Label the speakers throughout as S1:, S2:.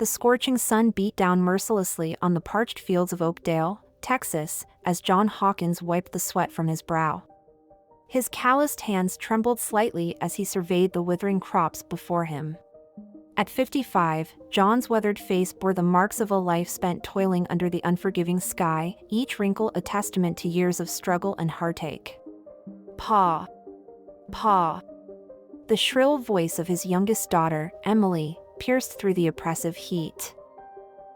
S1: The scorching sun beat down mercilessly on the parched fields of Oakdale, Texas, as John Hawkins wiped the sweat from his brow. His calloused hands trembled slightly as he surveyed the withering crops before him. At 55, John's weathered face bore the marks of a life spent toiling under the unforgiving sky, each wrinkle a testament to years of struggle and heartache. Pa! Pa! The shrill voice of his youngest daughter, Emily, pierced through the oppressive heat.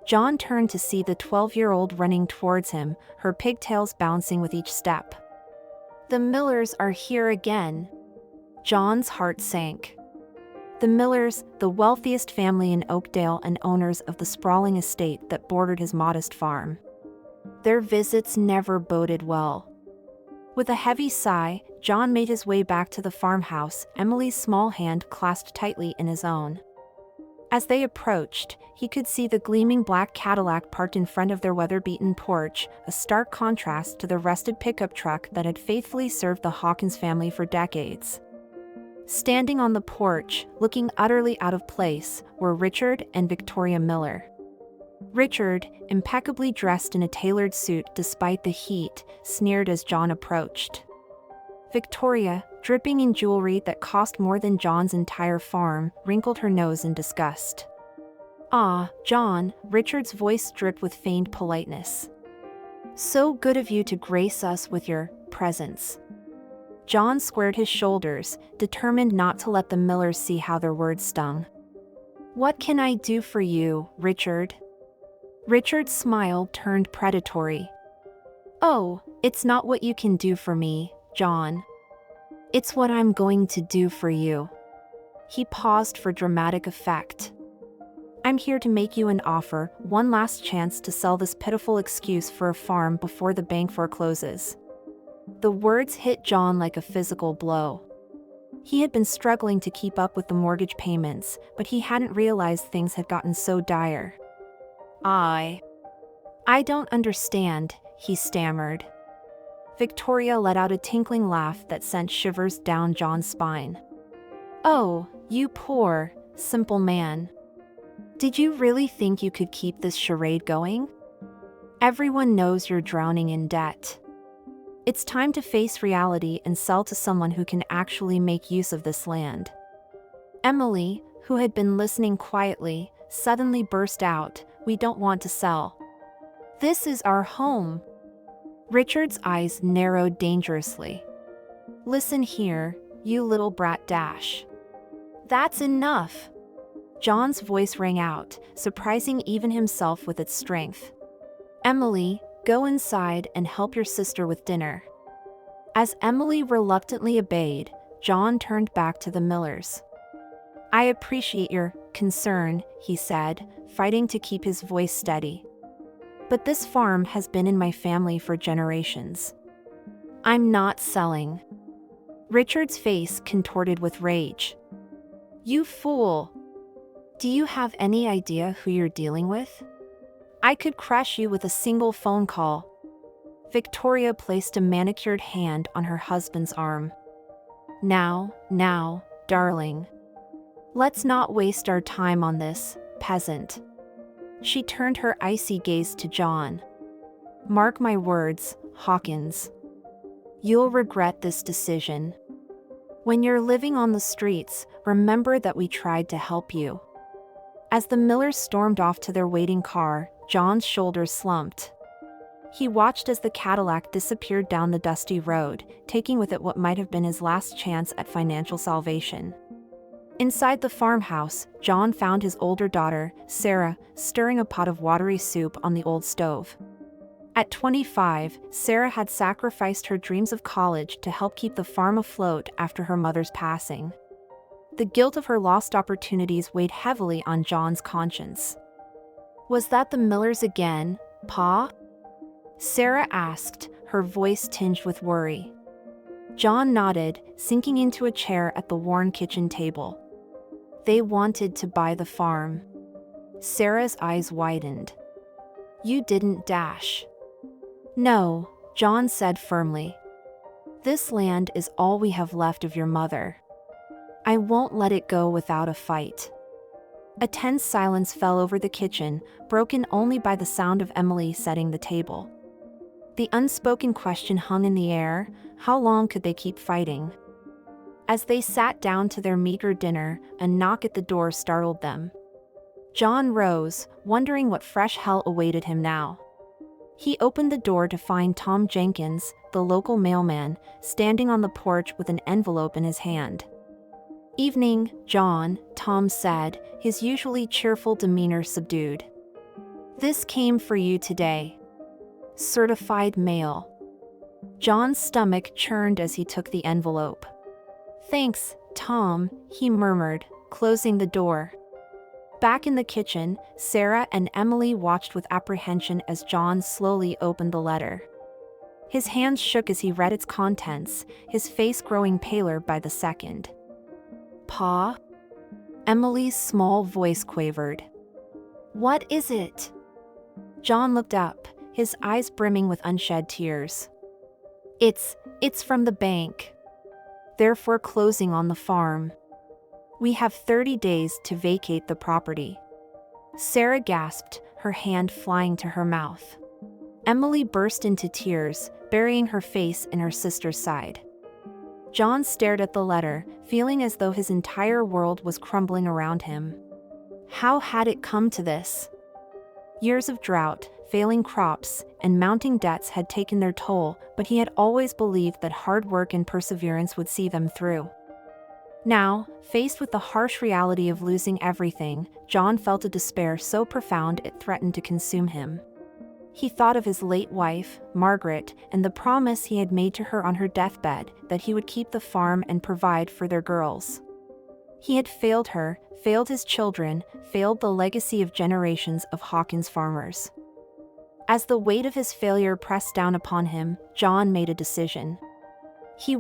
S1: John turned to see the 12-year-old running towards him, her pigtails bouncing with each step. The Millers are here again. John's heart sank. The Millers, the wealthiest family in Oakdale and owners of the sprawling estate that bordered his modest farm. Their visits never boded well. With a heavy sigh, John made his way back to the farmhouse, Emily's small hand clasped tightly in his own. As they approached, he could see the gleaming black Cadillac parked in front of their weather-beaten porch, a stark contrast to the rusted pickup truck that had faithfully served the Hawkins family for decades. Standing on the porch, looking utterly out of place, were Richard and Victoria Miller. Richard, impeccably dressed in a tailored suit despite the heat, sneered as John approached. Victoria, dripping in jewelry that cost more than John's entire farm, wrinkled her nose in disgust. "Ah, John," Richard's voice dripped with feigned politeness. "So good of you to grace us with your presence." John squared his shoulders, determined not to let the Millers see how their words stung. "What can I do for you, Richard?" Richard's smile turned predatory. "Oh, it's not what you can do for me, John. It's what I'm going to do for you." He paused for dramatic effect. "I'm here to make you an offer, one last chance to sell this pitiful excuse for a farm before the bank forecloses." The words hit John like a physical blow. He had been struggling to keep up with the mortgage payments, but he hadn't realized things had gotten so dire. I don't understand," he stammered. Victoria let out a tinkling laugh that sent shivers down John's spine. "Oh, you poor, simple man. Did you really think you could keep this charade going? Everyone knows you're drowning in debt. It's time to face reality and sell to someone who can actually make use of this land." Emily, who had been listening quietly, suddenly burst out, "We don't want to sell. This is our home." Richard's eyes narrowed dangerously. "Listen here, you little brat dash. That's enough." John's voice rang out, surprising even himself with its strength. "Emily, go inside and help your sister with dinner." As Emily reluctantly obeyed, John turned back to the Millers. "I appreciate your concern," he said, fighting to keep his voice steady. "But this farm has been in my family for generations. I'm not selling." Richard's face contorted with rage. "You fool! Do you have any idea who you're dealing with? I could crush you with a single phone call." Victoria placed a manicured hand on her husband's arm. Now, darling. Let's not waste our time on this, peasant." She turned her icy gaze to John. "Mark my words, Hawkins. You'll regret this decision. When you're living on the streets, remember that we tried to help you." As the Millers stormed off to their waiting car, John's shoulders slumped. He watched as the Cadillac disappeared down the dusty road, taking with it what might have been his last chance at financial salvation. Inside the farmhouse, John found his older daughter, Sarah, stirring a pot of watery soup on the old stove. At 25, Sarah had sacrificed her dreams of college to help keep the farm afloat after her mother's passing. The guilt of her lost opportunities weighed heavily on John's conscience. "Was that the Millers again, Pa?" Sarah asked, her voice tinged with worry. John nodded, sinking into a chair at the worn kitchen table. "They wanted to buy the farm." Sarah's eyes widened. "You didn't dash." "No," John said firmly. "This land is all we have left of your mother. I won't let it go without a fight." A tense silence fell over the kitchen, broken only by the sound of Emily setting the table. The unspoken question hung in the air: how long could they keep fighting? As they sat down to their meager dinner, a knock at the door startled them. John rose, wondering what fresh hell awaited him now. He opened the door to find Tom Jenkins, the local mailman, standing on the porch with an envelope in his hand. "Evening, John," Tom said, his usually cheerful demeanor subdued. "This came for you today. Certified mail." John's stomach churned as he took the envelope. "Thanks, Tom," he murmured, closing the door. Back in the kitchen, Sarah and Emily watched with apprehension as John slowly opened the letter. His hands shook as he read its contents, his face growing paler by the second. "Pa?" Emily's small voice quavered. "What is it?" John looked up, his eyes brimming with unshed tears. It's from the bank. They're foreclosing on the farm. We have 30 days to vacate the property." Sarah gasped, her hand flying to her mouth. Emily burst into tears, burying her face in her sister's side. John stared at the letter, feeling as though his entire world was crumbling around him. How had it come to this? Years of drought, failing crops, and mounting debts had taken their toll, but he had always believed that hard work and perseverance would see them through. Now, faced with the harsh reality of losing everything, John felt a despair so profound it threatened to consume him. He thought of his late wife, Margaret, and the promise he had made to her on her deathbed that he would keep the farm and provide for their girls. He had failed her, failed his children, failed the legacy of generations of Hawkins farmers. As the weight of his failure pressed down upon him, John made a decision. He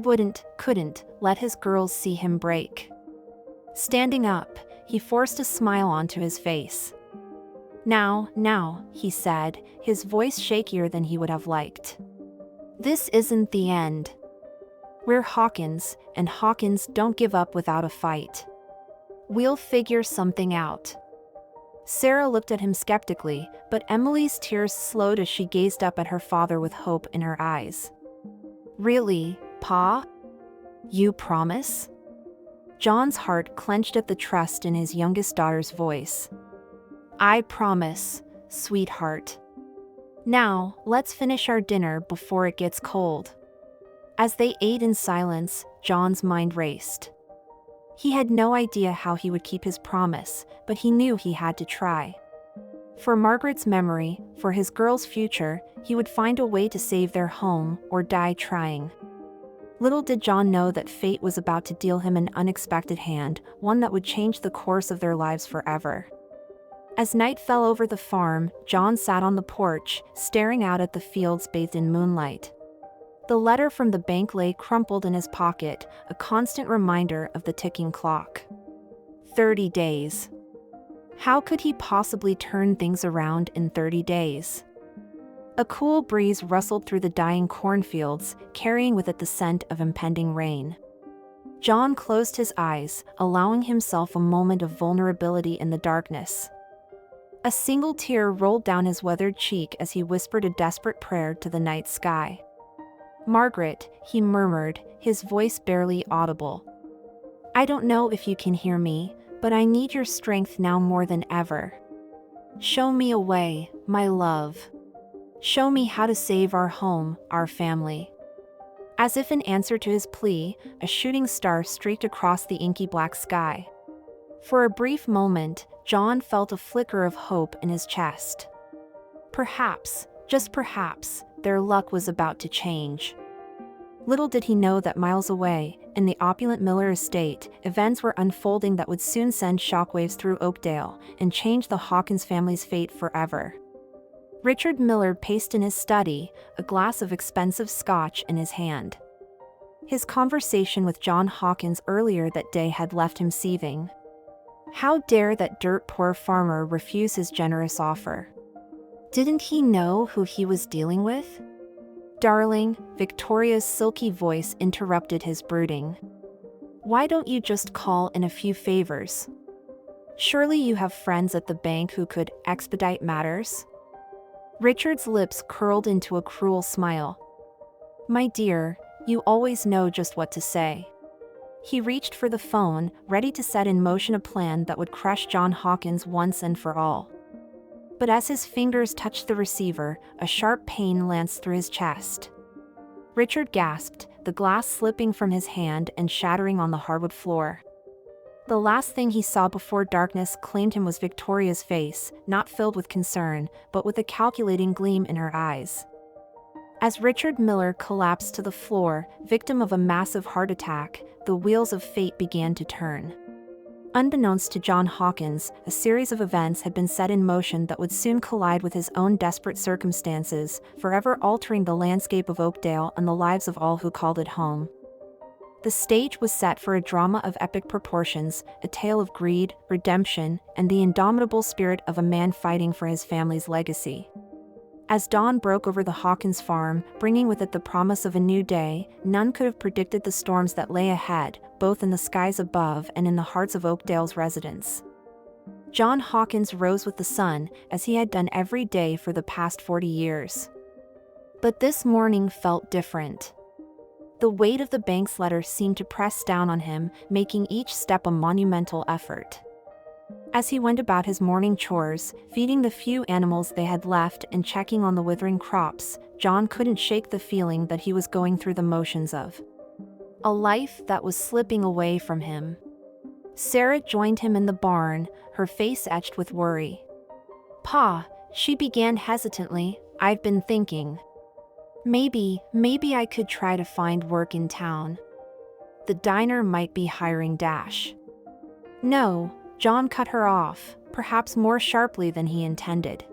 S1: couldn't let his girls see him break. Standing up, he forced a smile onto his face. Now, he said, his voice shakier than he would have liked. "This isn't the end. We're Hawkins, and Hawkins don't give up without a fight. We'll figure something out." Sarah looked at him skeptically, but Emily's tears slowed as she gazed up at her father with hope in her eyes. "Really, Pa? You promise?" John's heart clenched at the trust in his youngest daughter's voice. "I promise, sweetheart. Now, let's finish our dinner before it gets cold." As they ate in silence, John's mind raced. He had no idea how he would keep his promise, but he knew he had to try. For Margaret's memory, for his girls' future, he would find a way to save their home or die trying. Little did John know that fate was about to deal him an unexpected hand, one that would change the course of their lives forever. As night fell over the farm, John sat on the porch, staring out at the fields bathed in moonlight. The letter from the bank lay crumpled in his pocket, a constant reminder of the ticking clock. 30 days. How could he possibly turn things around in 30 days? A cool breeze rustled through the dying cornfields, carrying with it the scent of impending rain. John closed his eyes, allowing himself a moment of vulnerability in the darkness. A single tear rolled down his weathered cheek as he whispered a desperate prayer to the night sky. "Margaret," he murmured, his voice barely audible. "I don't know if you can hear me, but I need your strength now more than ever. Show me a way, my love. Show me how to save our home, our family." As if in answer to his plea, a shooting star streaked across the inky black sky. For a brief moment, John felt a flicker of hope in his chest. Perhaps, just perhaps, their luck was about to change. Little did he know that miles away, in the opulent Miller estate, events were unfolding that would soon send shockwaves through Oakdale and change the Hawkins family's fate forever. Richard Miller paced in his study, a glass of expensive scotch in his hand. His conversation with John Hawkins earlier that day had left him seething. How dare that dirt-poor farmer refuse his generous offer? Didn't he know who he was dealing with? "Darling," Victoria's silky voice interrupted his brooding. "Why don't you just call in a few favors? Surely you have friends at the bank who could expedite matters? Richard's lips curled into a cruel smile. My dear, you always know just what to say. He reached for the phone, ready to set in motion a plan that would crush John Hawkins once and for all. But as his fingers touched the receiver, a sharp pain lanced through his chest. Richard gasped, the glass slipping from his hand and shattering on the hardwood floor. The last thing he saw before darkness claimed him was Victoria's face, not filled with concern, but with a calculating gleam in her eyes. As Richard Miller collapsed to the floor, victim of a massive heart attack, the wheels of fate began to turn. Unbeknownst to John Hawkins, a series of events had been set in motion that would soon collide with his own desperate circumstances, forever altering the landscape of Oakdale and the lives of all who called it home. The stage was set for a drama of epic proportions, a tale of greed, redemption, and the indomitable spirit of a man fighting for his family's legacy. As dawn broke over the Hawkins farm, bringing with it the promise of a new day, none could have predicted the storms that lay ahead, both in the skies above and in the hearts of Oakdale's residents. John Hawkins rose with the sun, as he had done every day for the past 40 years. But this morning felt different. The weight of the bank's letter seemed to press down on him, making each step a monumental effort. As he went about his morning chores, feeding the few animals they had left and checking on the withering crops, John couldn't shake the feeling that he was going through the motions of a life that was slipping away from him. Sarah joined him in the barn, her face etched with worry. Pa, she began hesitantly, I've been thinking. Maybe I could try to find work in town. The diner might be hiring Dash. No, John cut her off, perhaps more sharply than he intended.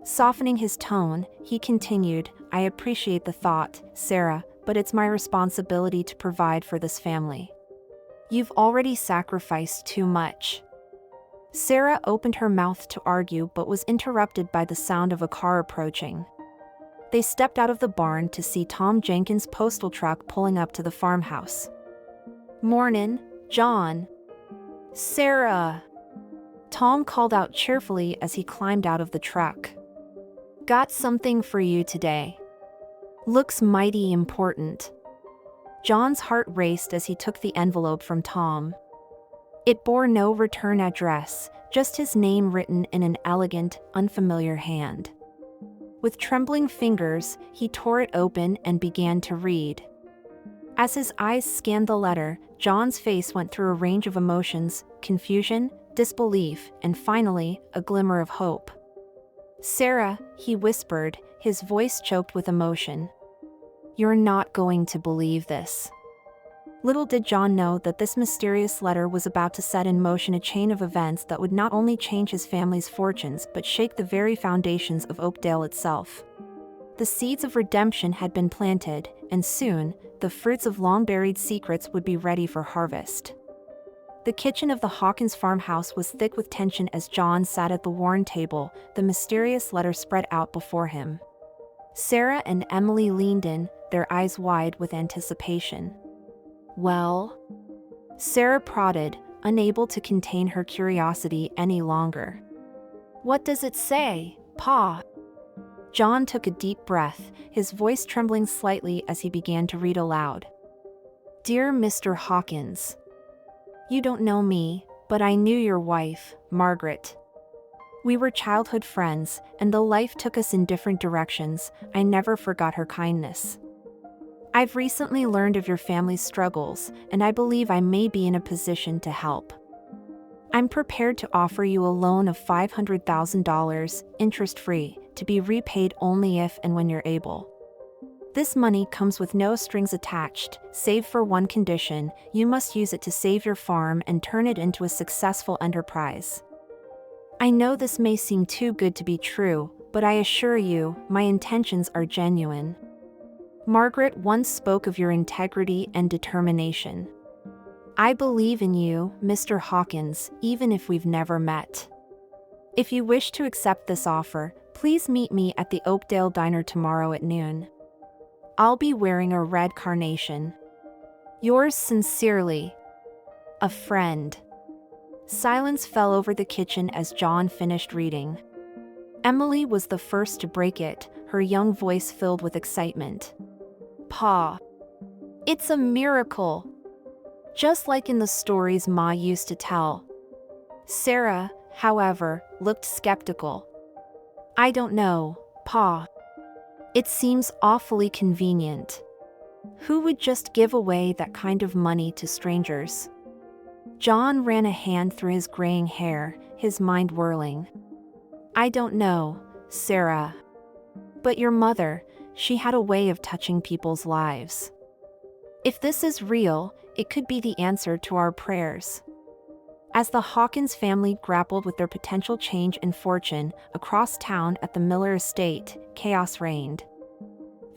S1: Softening his tone, he continued, I appreciate the thought, Sarah, but it's my responsibility to provide for this family. You've already sacrificed too much. Sarah opened her mouth to argue but was interrupted by the sound of a car approaching. They stepped out of the barn to see Tom Jenkins' postal truck pulling up to the farmhouse. Mornin', John. Sarah. Tom called out cheerfully as he climbed out of the truck. Got something for you today. Looks mighty important. John's heart raced as he took the envelope from Tom. It bore no return address, just his name written in an elegant, unfamiliar hand. With trembling fingers, he tore it open and began to read. As his eyes scanned the letter, John's face went through a range of emotions, confusion, disbelief, and finally, a glimmer of hope. Sarah, he whispered, his voice choked with emotion. You're not going to believe this. Little did John know that this mysterious letter was about to set in motion a chain of events that would not only change his family's fortunes but shake the very foundations of Oakdale itself. The seeds of redemption had been planted, and soon, the fruits of long-buried secrets would be ready for harvest. The kitchen of the Hawkins farmhouse was thick with tension as John sat at the worn table, the mysterious letter spread out before him. Sarah and Emily leaned in, their eyes wide with anticipation. Well? Sarah prodded, unable to contain her curiosity any longer. What does it say, Pa? John took a deep breath, his voice trembling slightly as he began to read aloud. Dear Mr. Hawkins, you don't know me, but I knew your wife, Margaret. We were childhood friends, and though life took us in different directions, I never forgot her kindness. I've recently learned of your family's struggles, and I believe I may be in a position to help. I'm prepared to offer you a loan of $500,000, interest-free, to be repaid only if and when you're able. This money comes with no strings attached, save for one condition: you must use it to save your farm and turn it into a successful enterprise. I know this may seem too good to be true, but I assure you, my intentions are genuine. Margaret once spoke of your integrity and determination. I believe in you, Mr. Hawkins, even if we've never met. If you wish to accept this offer, please meet me at the Oakdale Diner tomorrow at noon. I'll be wearing a red carnation. Yours sincerely, a friend. Silence fell over the kitchen as John finished reading. Emily was the first to break it, her young voice filled with excitement. Pa. It's a miracle. Just like in the stories Ma used to tell. Sarah, however, looked skeptical. I don't know, Pa. It seems awfully convenient. Who would just give away that kind of money to strangers? John ran a hand through his graying hair, his mind whirling. I don't know, Sarah. But your mother, she had a way of touching people's lives. If this is real, it could be the answer to our prayers. As the Hawkins family grappled with their potential change in fortune across town at the Miller estate, chaos reigned.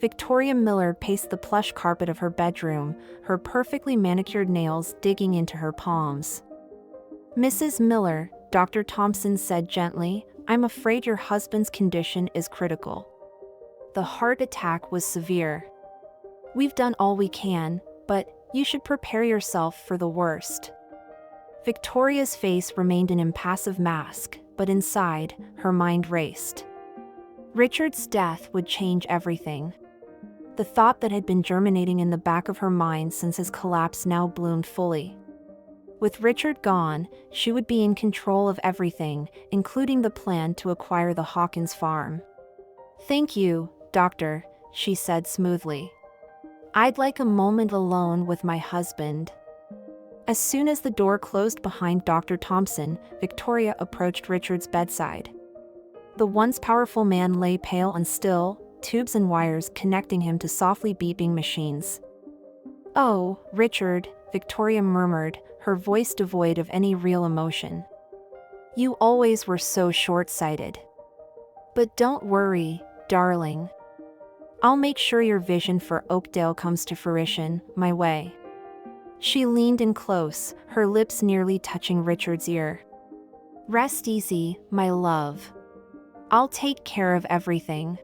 S1: Victoria Miller paced the plush carpet of her bedroom, her perfectly manicured nails digging into her palms. Mrs. Miller, Dr. Thompson said gently, I'm afraid your husband's condition is critical. The heart attack was severe. We've done all we can, but you should prepare yourself for the worst. Victoria's face remained an impassive mask, but inside, her mind raced. Richard's death would change everything. The thought that had been germinating in the back of her mind since his collapse now bloomed fully. With Richard gone, she would be in control of everything, including the plan to acquire the Hawkins farm. Thank you, Doctor, she said smoothly. I'd like a moment alone with my husband. As soon as the door closed behind Dr. Thompson, Victoria approached Richard's bedside. The once powerful man lay pale and still, tubes and wires connecting him to softly beeping machines. Oh, Richard, Victoria murmured, her voice devoid of any real emotion. You always were so short-sighted. But don't worry, darling. I'll make sure your vision for Oakdale comes to fruition, my way. She leaned in close, her lips nearly touching Richard's ear. Rest easy, my love. I'll take care of everything.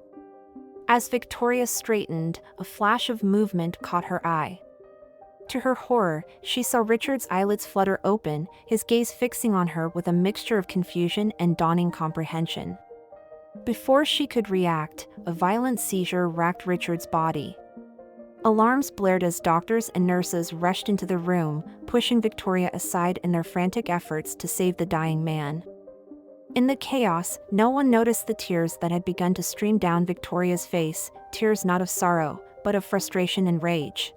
S1: As Victoria straightened, a flash of movement caught her eye. To her horror, she saw Richard's eyelids flutter open, his gaze fixing on her with a mixture of confusion and dawning comprehension. Before she could react, a violent seizure racked Richard's body. Alarms blared as doctors and nurses rushed into the room, pushing Victoria aside in their frantic efforts to save the dying man. In the chaos, no one noticed the tears that had begun to stream down Victoria's face, tears not of sorrow, but of frustration and rage.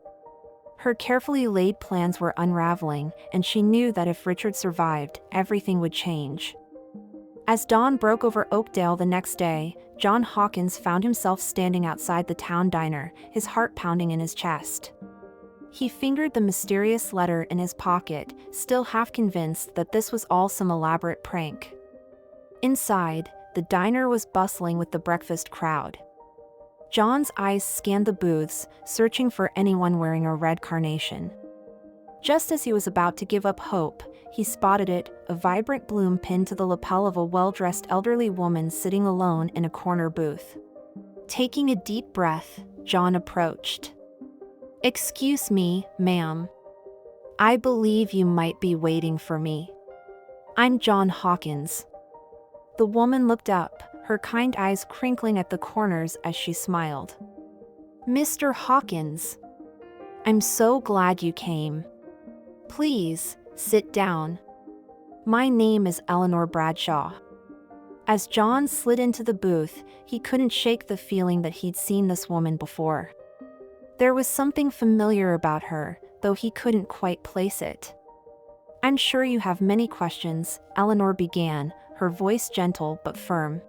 S1: Her carefully laid plans were unraveling, and she knew that if Richard survived, everything would change. As dawn broke over Oakdale the next day, John Hawkins found himself standing outside the town diner, his heart pounding in his chest. He fingered the mysterious letter in his pocket, still half convinced that this was all some elaborate prank. Inside, the diner was bustling with the breakfast crowd. John's eyes scanned the booths, searching for anyone wearing a red carnation. Just as he was about to give up hope, he spotted it, a vibrant bloom pinned to the lapel of a well-dressed elderly woman sitting alone in a corner booth. Taking a deep breath, John approached. Excuse me, ma'am. I believe you might be waiting for me. I'm John Hawkins. The woman looked up, her kind eyes crinkling at the corners as she smiled. Mr. Hawkins. I'm so glad you came. Please, sit down. My name is Eleanor Bradshaw. As John slid into the booth, he couldn't shake the feeling that he'd seen this woman before. There was something familiar about her, though he couldn't quite place it. I'm sure you have many questions, Eleanor began, her voice gentle but firm.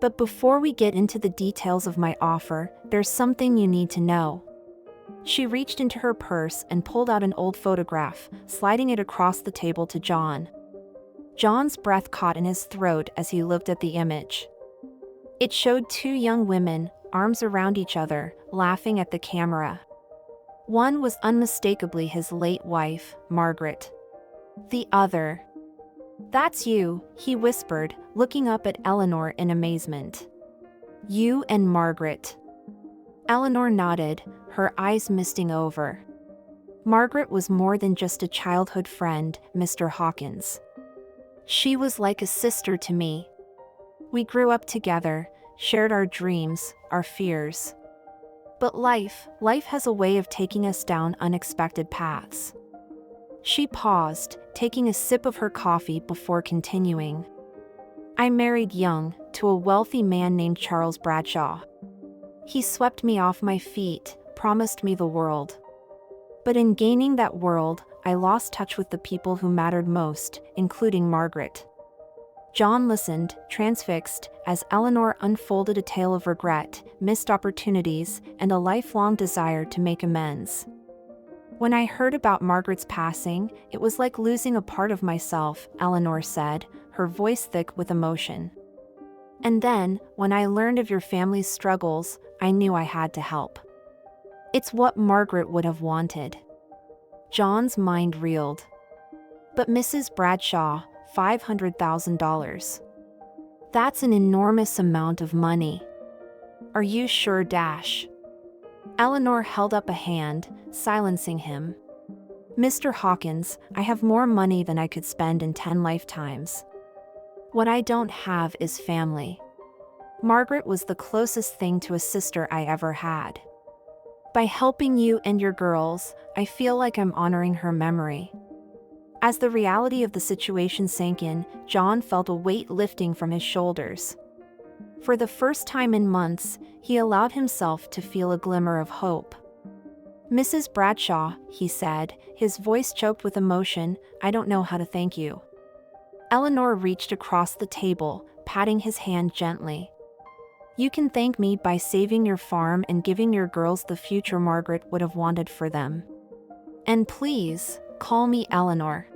S1: But before we get into the details of my offer, there's something you need to know. She reached into her purse and pulled out an old photograph, sliding it across the table to John. John's breath caught in his throat as he looked at the image. It showed two young women, arms around each other, laughing at the camera. One was unmistakably his late wife, Margaret. The other. That's you, he whispered, looking up at Eleanor in amazement. You and Margaret. Eleanor nodded, her eyes misting over. Margaret was more than just a childhood friend, Mr. Hawkins. She was like a sister to me. We grew up together, shared our dreams, our fears. But life has a way of taking us down unexpected paths. She paused, taking a sip of her coffee before continuing. I married young, to a wealthy man named Charles Bradshaw. He swept me off my feet, promised me the world. But in gaining that world, I lost touch with the people who mattered most, including Margaret. John listened, transfixed, as Eleanor unfolded a tale of regret, missed opportunities, and a lifelong desire to make amends. When I heard about Margaret's passing, it was like losing a part of myself, Eleanor said, her voice thick with emotion. And then, when I learned of your family's struggles, I knew I had to help. It's what Margaret would have wanted. John's mind reeled. But Mrs. Bradshaw, $500,000. That's an enormous amount of money. Are you sure, Dash? Eleanor held up a hand, silencing him. Mr. Hawkins, I have more money than I could spend in 10 lifetimes. What I don't have is family. Margaret was the closest thing to a sister I ever had. By helping you and your girls, I feel like I'm honoring her memory. As the reality of the situation sank in, John felt a weight lifting from his shoulders. For the first time in months, he allowed himself to feel a glimmer of hope. Mrs. Bradshaw, he said, his voice choked with emotion, I don't know how to thank you. Eleanor reached across the table, patting his hand gently. You can thank me by saving your farm and giving your girls the future Margaret would have wanted for them. And please, call me Eleanor.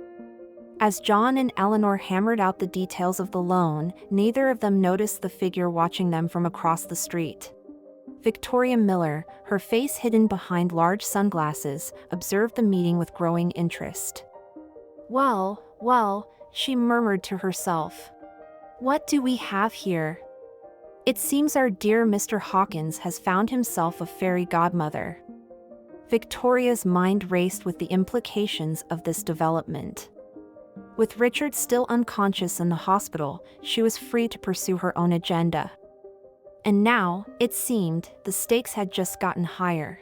S1: As John and Eleanor hammered out the details of the loan, neither of them noticed the figure watching them from across the street. Victoria Miller, her face hidden behind large sunglasses, observed the meeting with growing interest. Well, she murmured to herself. What do we have here? It seems our dear Mr. Hawkins has found himself a fairy godmother. Victoria's mind raced with the implications of this development. With Richard still unconscious in the hospital, she was free to pursue her own agenda. And now, it seemed, the stakes had just gotten higher.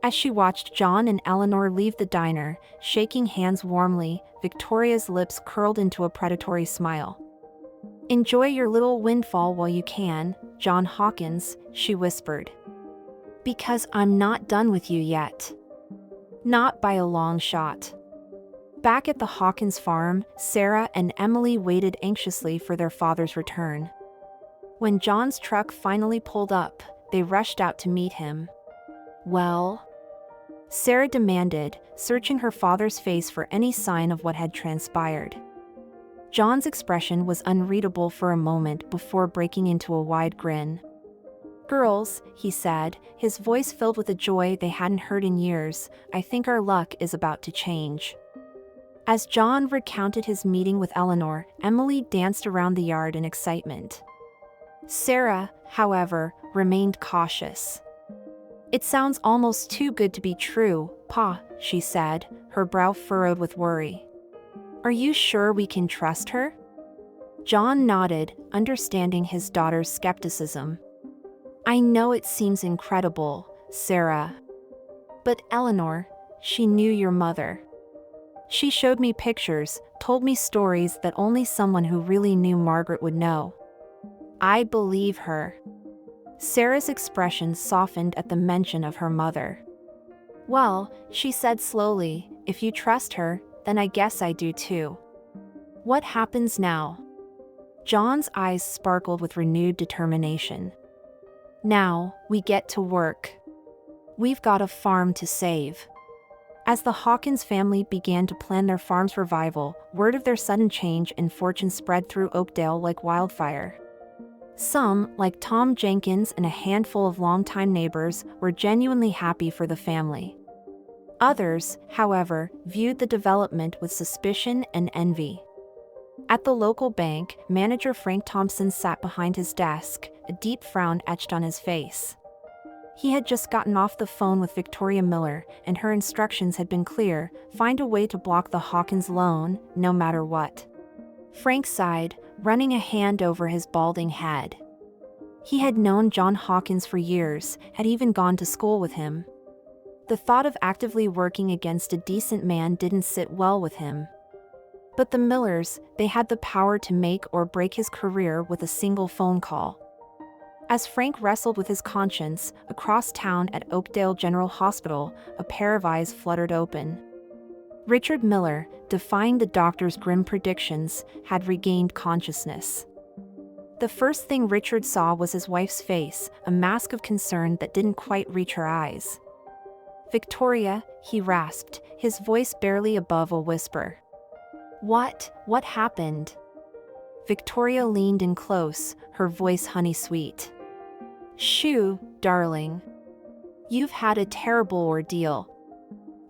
S1: As she watched John and Eleanor leave the diner, shaking hands warmly, Victoria's lips curled into a predatory smile. Enjoy your little windfall while you can, John Hawkins, she whispered. Because I'm not done with you yet. Not by a long shot. Back at the Hawkins farm, Sarah and Emily waited anxiously for their father's return. When John's truck finally pulled up, they rushed out to meet him. Well? Sarah demanded, searching her father's face for any sign of what had transpired. John's expression was unreadable for a moment before breaking into a wide grin. Girls, he said, his voice filled with a joy they hadn't heard in years, I think our luck is about to change. As John recounted his meeting with Eleanor, Emily danced around the yard in excitement. Sarah, however, remained cautious. It sounds almost too good to be true, Pa, she said, her brow furrowed with worry. Are you sure we can trust her? John nodded, understanding his daughter's skepticism. I know it seems incredible, Sarah. But Eleanor, she knew your mother. She showed me pictures, told me stories that only someone who really knew Margaret would know. I believe her. Sarah's expression softened at the mention of her mother. Well, she said slowly, if you trust her, then I guess I do too. What happens now? John's eyes sparkled with renewed determination. Now, we get to work. We've got a farm to save. As the Hawkins family began to plan their farm's revival, word of their sudden change in fortune spread through Oakdale like wildfire. Some, like Tom Jenkins and a handful of longtime neighbors, were genuinely happy for the family. Others, however, viewed the development with suspicion and envy. At the local bank, manager Frank Thompson sat behind his desk, a deep frown etched on his face. He had just gotten off the phone with Victoria Miller, and her instructions had been clear, find a way to block the Hawkins loan, no matter what. Frank sighed, running a hand over his balding head. He had known John Hawkins for years, had even gone to school with him. The thought of actively working against a decent man didn't sit well with him. But the Millers, they had the power to make or break his career with a single phone call. As Frank wrestled with his conscience, across town at Oakdale General Hospital, a pair of eyes fluttered open. Richard Miller, defying the doctor's grim predictions, had regained consciousness. The first thing Richard saw was his wife's face, a mask of concern that didn't quite reach her eyes. "Victoria," he rasped, his voice barely above a whisper. What happened?" Victoria leaned in close, her voice honey-sweet. "Shoo, darling. You've had a terrible ordeal.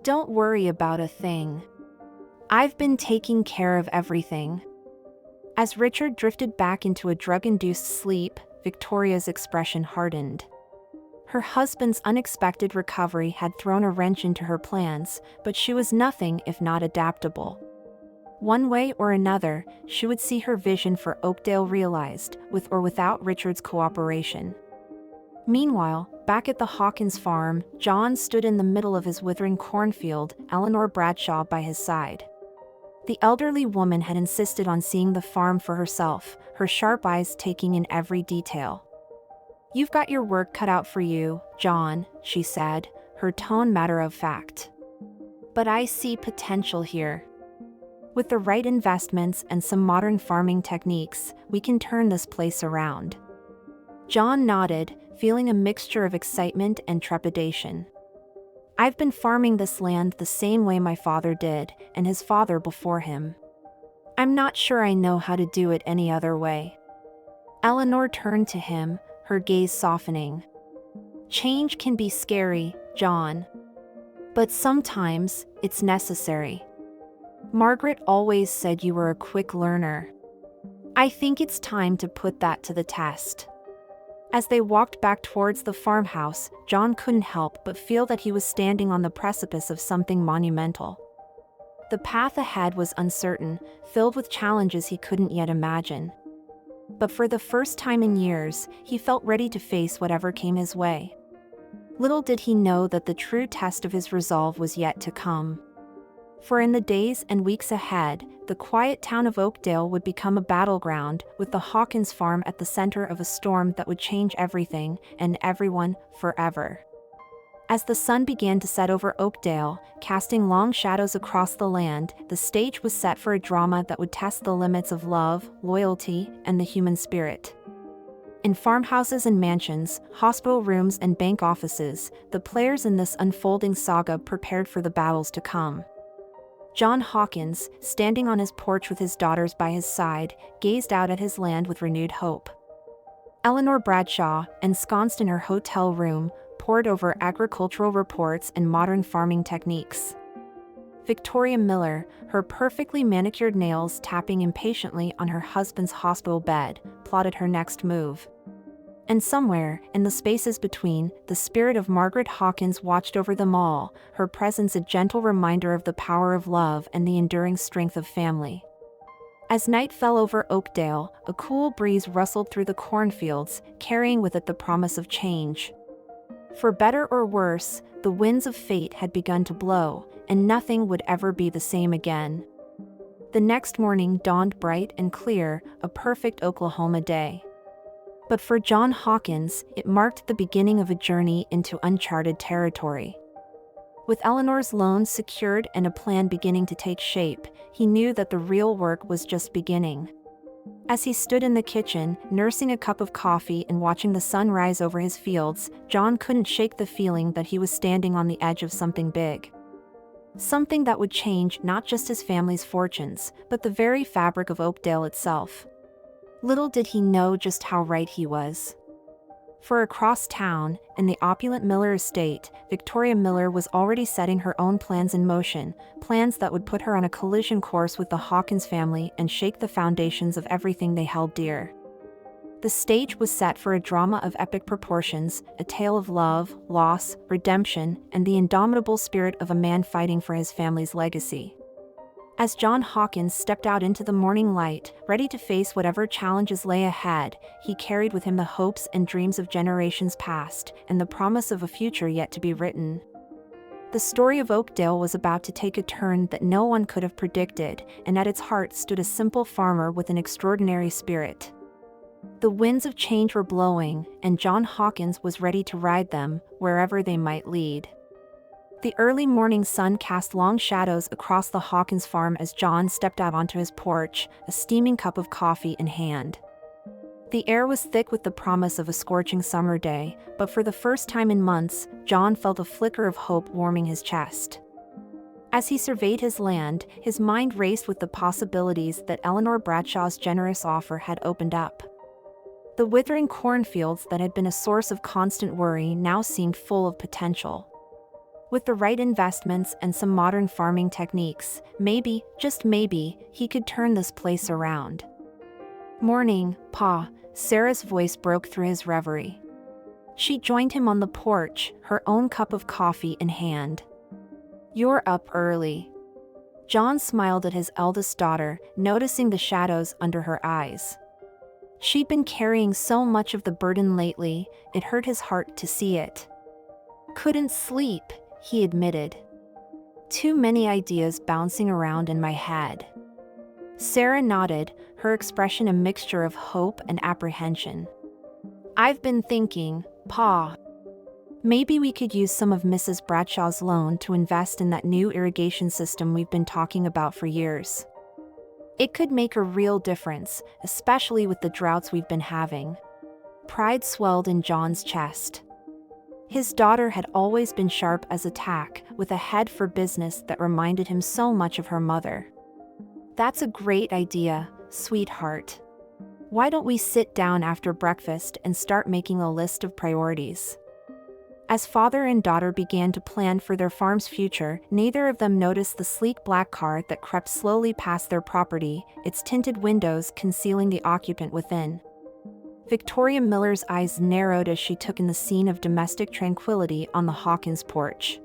S1: Don't worry about a thing. I've been taking care of everything." As Richard drifted back into a drug-induced sleep, Victoria's expression hardened. Her husband's unexpected recovery had thrown a wrench into her plans, but she was nothing if not adaptable. One way or another, she would see her vision for Oakdale realized, with or without Richard's cooperation. Meanwhile, back at the Hawkins farm, John stood in the middle of his withering cornfield, Eleanor Bradshaw by his side. The elderly woman had insisted on seeing the farm for herself, her sharp eyes taking in every detail. "You've got your work cut out for you, John," she said, her tone matter-of-fact. "But I see potential here. With the right investments and some modern farming techniques, we can turn this place around." John nodded, feeling a mixture of excitement and trepidation. "I've been farming this land the same way my father did, and his father before him. I'm not sure I know how to do it any other way." Eleanor turned to him, her gaze softening. "Change can be scary, John. But sometimes, it's necessary. Margaret always said you were a quick learner. I think it's time to put that to the test." As they walked back towards the farmhouse, John couldn't help but feel that he was standing on the precipice of something monumental. The path ahead was uncertain, filled with challenges he couldn't yet imagine. But for the first time in years, he felt ready to face whatever came his way. Little did he know that the true test of his resolve was yet to come. For in the days and weeks ahead, the quiet town of Oakdale would become a battleground, with the Hawkins farm at the center of a storm that would change everything and everyone forever. As the sun began to set over Oakdale, casting long shadows across the land, the stage was set for a drama that would test the limits of love, loyalty, and the human spirit. In farmhouses and mansions, hospital rooms and bank offices, the players in this unfolding saga prepared for the battles to come. John Hawkins, standing on his porch with his daughters by his side, gazed out at his land with renewed hope. Eleanor Bradshaw, ensconced in her hotel room, pored over agricultural reports and modern farming techniques. Victoria Miller, her perfectly manicured nails tapping impatiently on her husband's hospital bed, plotted her next move. And somewhere, in the spaces between, the spirit of Margaret Hawkins watched over them all, her presence a gentle reminder of the power of love and the enduring strength of family. As night fell over Oakdale, a cool breeze rustled through the cornfields, carrying with it the promise of change. For better or worse, the winds of fate had begun to blow, and nothing would ever be the same again. The next morning dawned bright and clear, a perfect Oklahoma day. But for John Hawkins, it marked the beginning of a journey into uncharted territory. With Eleanor's loans secured and a plan beginning to take shape, he knew that the real work was just beginning. As he stood in the kitchen, nursing a cup of coffee and watching the sun rise over his fields, John couldn't shake the feeling that he was standing on the edge of something big. Something that would change not just his family's fortunes, but the very fabric of Oakdale itself. Little did he know just how right he was. For across town, in the opulent Miller estate, Victoria Miller was already setting her own plans in motion, plans that would put her on a collision course with the Hawkins family and shake the foundations of everything they held dear. The stage was set for a drama of epic proportions, a tale of love, loss, redemption, and the indomitable spirit of a man fighting for his family's legacy. As John Hawkins stepped out into the morning light, ready to face whatever challenges lay ahead, he carried with him the hopes and dreams of generations past, and the promise of a future yet to be written. The story of Oakdale was about to take a turn that no one could have predicted, and at its heart stood a simple farmer with an extraordinary spirit. The winds of change were blowing, and John Hawkins was ready to ride them, wherever they might lead. The early morning sun cast long shadows across the Hawkins farm as John stepped out onto his porch, a steaming cup of coffee in hand. The air was thick with the promise of a scorching summer day, but for the first time in months, John felt a flicker of hope warming his chest. As he surveyed his land, his mind raced with the possibilities that Eleanor Bradshaw's generous offer had opened up. The withering cornfields that had been a source of constant worry now seemed full of potential. With the right investments and some modern farming techniques, maybe, just maybe, he could turn this place around. "Morning, Pa," Sarah's voice broke through his reverie. She joined him on the porch, her own cup of coffee in hand. "You're up early." John smiled at his eldest daughter, noticing the shadows under her eyes. She'd been carrying so much of the burden lately, it hurt his heart to see it. "Couldn't sleep," he admitted. "Too many ideas bouncing around in my head." Sarah nodded, her expression a mixture of hope and apprehension. "I've been thinking, Pa, maybe we could use some of Mrs. Bradshaw's loan to invest in that new irrigation system we've been talking about for years. It could make a real difference, especially with the droughts we've been having." Pride swelled in John's chest. His daughter had always been sharp as a tack, with a head for business that reminded him so much of her mother. "That's a great idea, sweetheart. Why don't we sit down after breakfast and start making a list of priorities?" As father and daughter began to plan for their farm's future, neither of them noticed the sleek black car that crept slowly past their property, its tinted windows concealing the occupant within. Victoria Miller's eyes narrowed as she took in the scene of domestic tranquility on the Hawkins porch.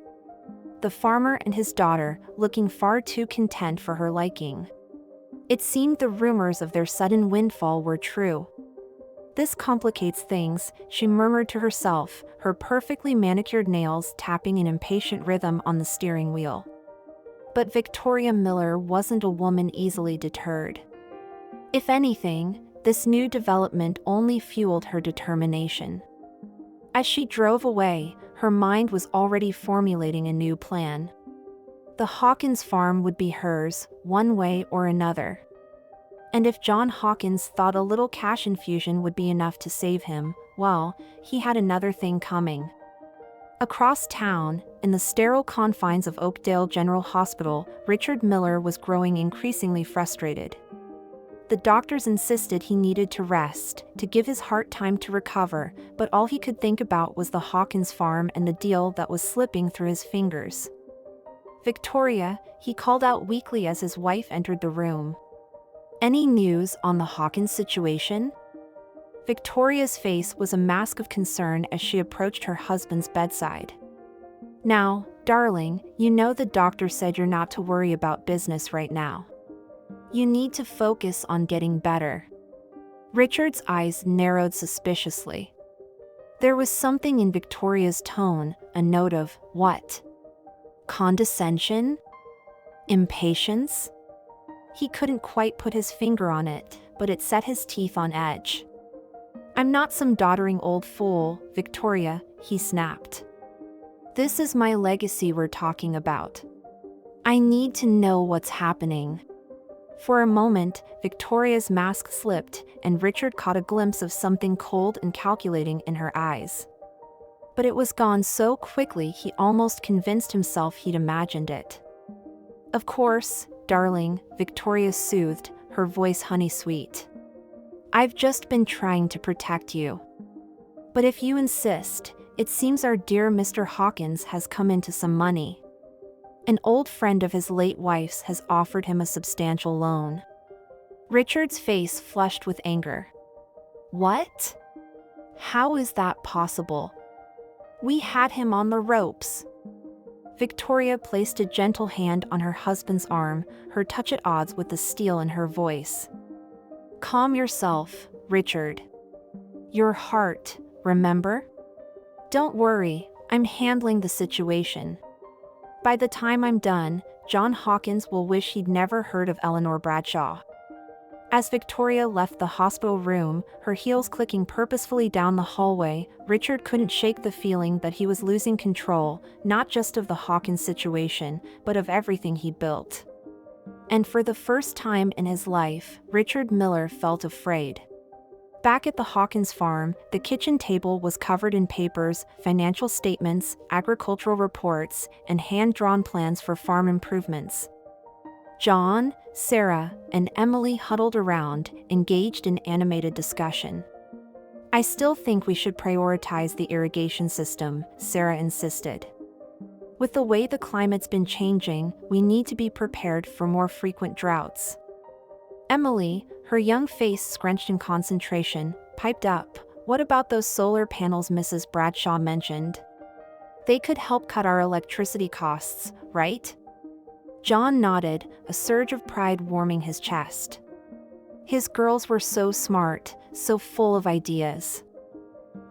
S1: The farmer and his daughter, looking far too content for her liking. It seemed the rumors of their sudden windfall were true. "This complicates things," she murmured to herself, her perfectly manicured nails tapping an impatient rhythm on the steering wheel. But Victoria Miller wasn't a woman easily deterred. If anything, this new development only fueled her determination. As she drove away, her mind was already formulating a new plan. The Hawkins farm would be hers, one way or another. And if John Hawkins thought a little cash infusion would be enough to save him, well, he had another thing coming. Across town, in the sterile confines of Oakdale General Hospital, Richard Miller was growing increasingly frustrated. The doctors insisted he needed to rest, to give his heart time to recover, but all he could think about was the Hawkins farm and the deal that was slipping through his fingers. "Victoria," he called out weakly as his wife entered the room. "Any news on the Hawkins situation?" Victoria's face was a mask of concern as she approached her husband's bedside. "Now, darling, you know the doctor said you're not to worry about business right now. You need to focus on getting better." Richard's eyes narrowed suspiciously. There was something in Victoria's tone, a note of, what? Condescension? Impatience? He couldn't quite put his finger on it, but it set his teeth on edge. "I'm not some doddering old fool, Victoria," he snapped. "This is my legacy we're talking about. I need to know what's happening." For a moment, Victoria's mask slipped, and Richard caught a glimpse of something cold and calculating in her eyes. But it was gone so quickly he almost convinced himself he'd imagined it. "Of course, darling," Victoria soothed, her voice honey-sweet. "I've just been trying to protect you. But if you insist, it seems our dear Mr. Hawkins has come into some money. An old friend of his late wife's has offered him a substantial loan." Richard's face flushed with anger. "What? How is that possible? We had him on the ropes." Victoria placed a gentle hand on her husband's arm, her touch at odds with the steel in her voice. Calm yourself, Richard. Your heart, remember? Don't worry, I'm handling the situation. By the time I'm done, John Hawkins will wish he'd never heard of Eleanor Bradshaw. As Victoria left the hospital room, her heels clicking purposefully down the hallway, Richard couldn't shake the feeling that he was losing control, not just of the Hawkins situation, but of everything he'd built. And for the first time in his life, Richard Miller felt afraid. Back at the Hawkins farm, the kitchen table was covered in papers, financial statements, agricultural reports, and hand-drawn plans for farm improvements. John, Sarah, and Emily huddled around, engaged in animated discussion. I still think we should prioritize the irrigation system, Sarah insisted. With the way the climate's been changing, we need to be prepared for more frequent droughts. Emily, her young face scrunched in concentration, piped up, "What about those solar panels Mrs. Bradshaw mentioned? They could help cut our electricity costs, right?" John nodded, a surge of pride warming his chest. His girls were so smart, so full of ideas.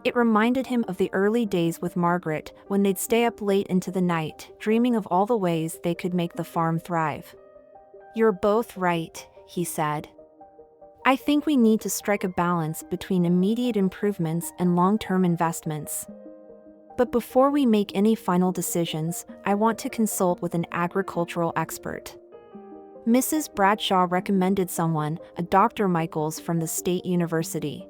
S1: It reminded him of the early days with Margaret, when they'd stay up late into the night, dreaming of all the ways they could make the farm thrive. "You're both right," he said. "I think we need to strike a balance between immediate improvements and long-term investments. But before we make any final decisions, I want to consult with an agricultural expert." Mrs. Bradshaw recommended someone, a Dr. Michaels from the State University.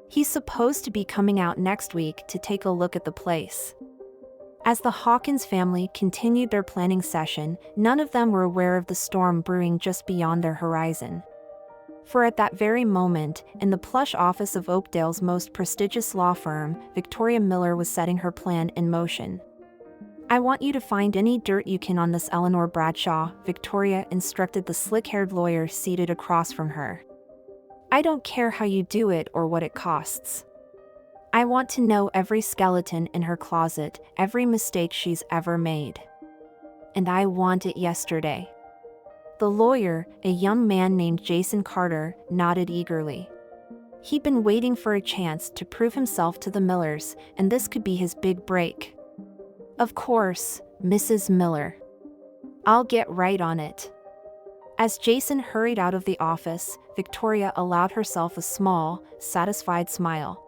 S1: He's supposed to be coming out next week to take a look at the place. As the Hawkins family continued their planning session, none of them were aware of the storm brewing just beyond their horizon. For at that very moment, in the plush office of Oakdale's most prestigious law firm, Victoria Miller was setting her plan in motion. "I want you to find any dirt you can on this Eleanor Bradshaw," Victoria instructed the slick-haired lawyer seated across from her. "I don't care how you do it or what it costs. I want to know every skeleton in her closet, every mistake she's ever made. And I want it yesterday." The lawyer, a young man named Jason Carter, nodded eagerly. He'd been waiting for a chance to prove himself to the Millers, and this could be his big break. "Of course, Mrs. Miller. I'll get right on it." As Jason hurried out of the office, Victoria allowed herself a small, satisfied smile.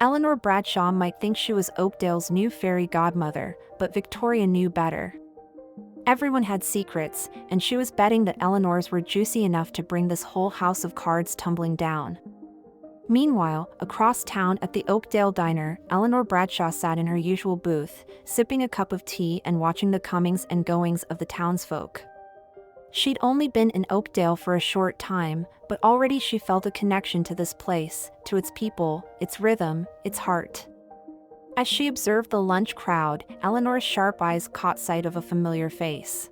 S1: Eleanor Bradshaw might think she was Oakdale's new fairy godmother, but Victoria knew better. Everyone had secrets, and she was betting that Eleanor's were juicy enough to bring this whole house of cards tumbling down. Meanwhile, across town at the Oakdale diner, Eleanor Bradshaw sat in her usual booth, sipping a cup of tea and watching the comings and goings of the townsfolk. She'd only been in Oakdale for a short time, but already she felt a connection to this place, to its people, its rhythm, its heart. As she observed the lunch crowd, Eleanor's sharp eyes caught sight of a familiar face.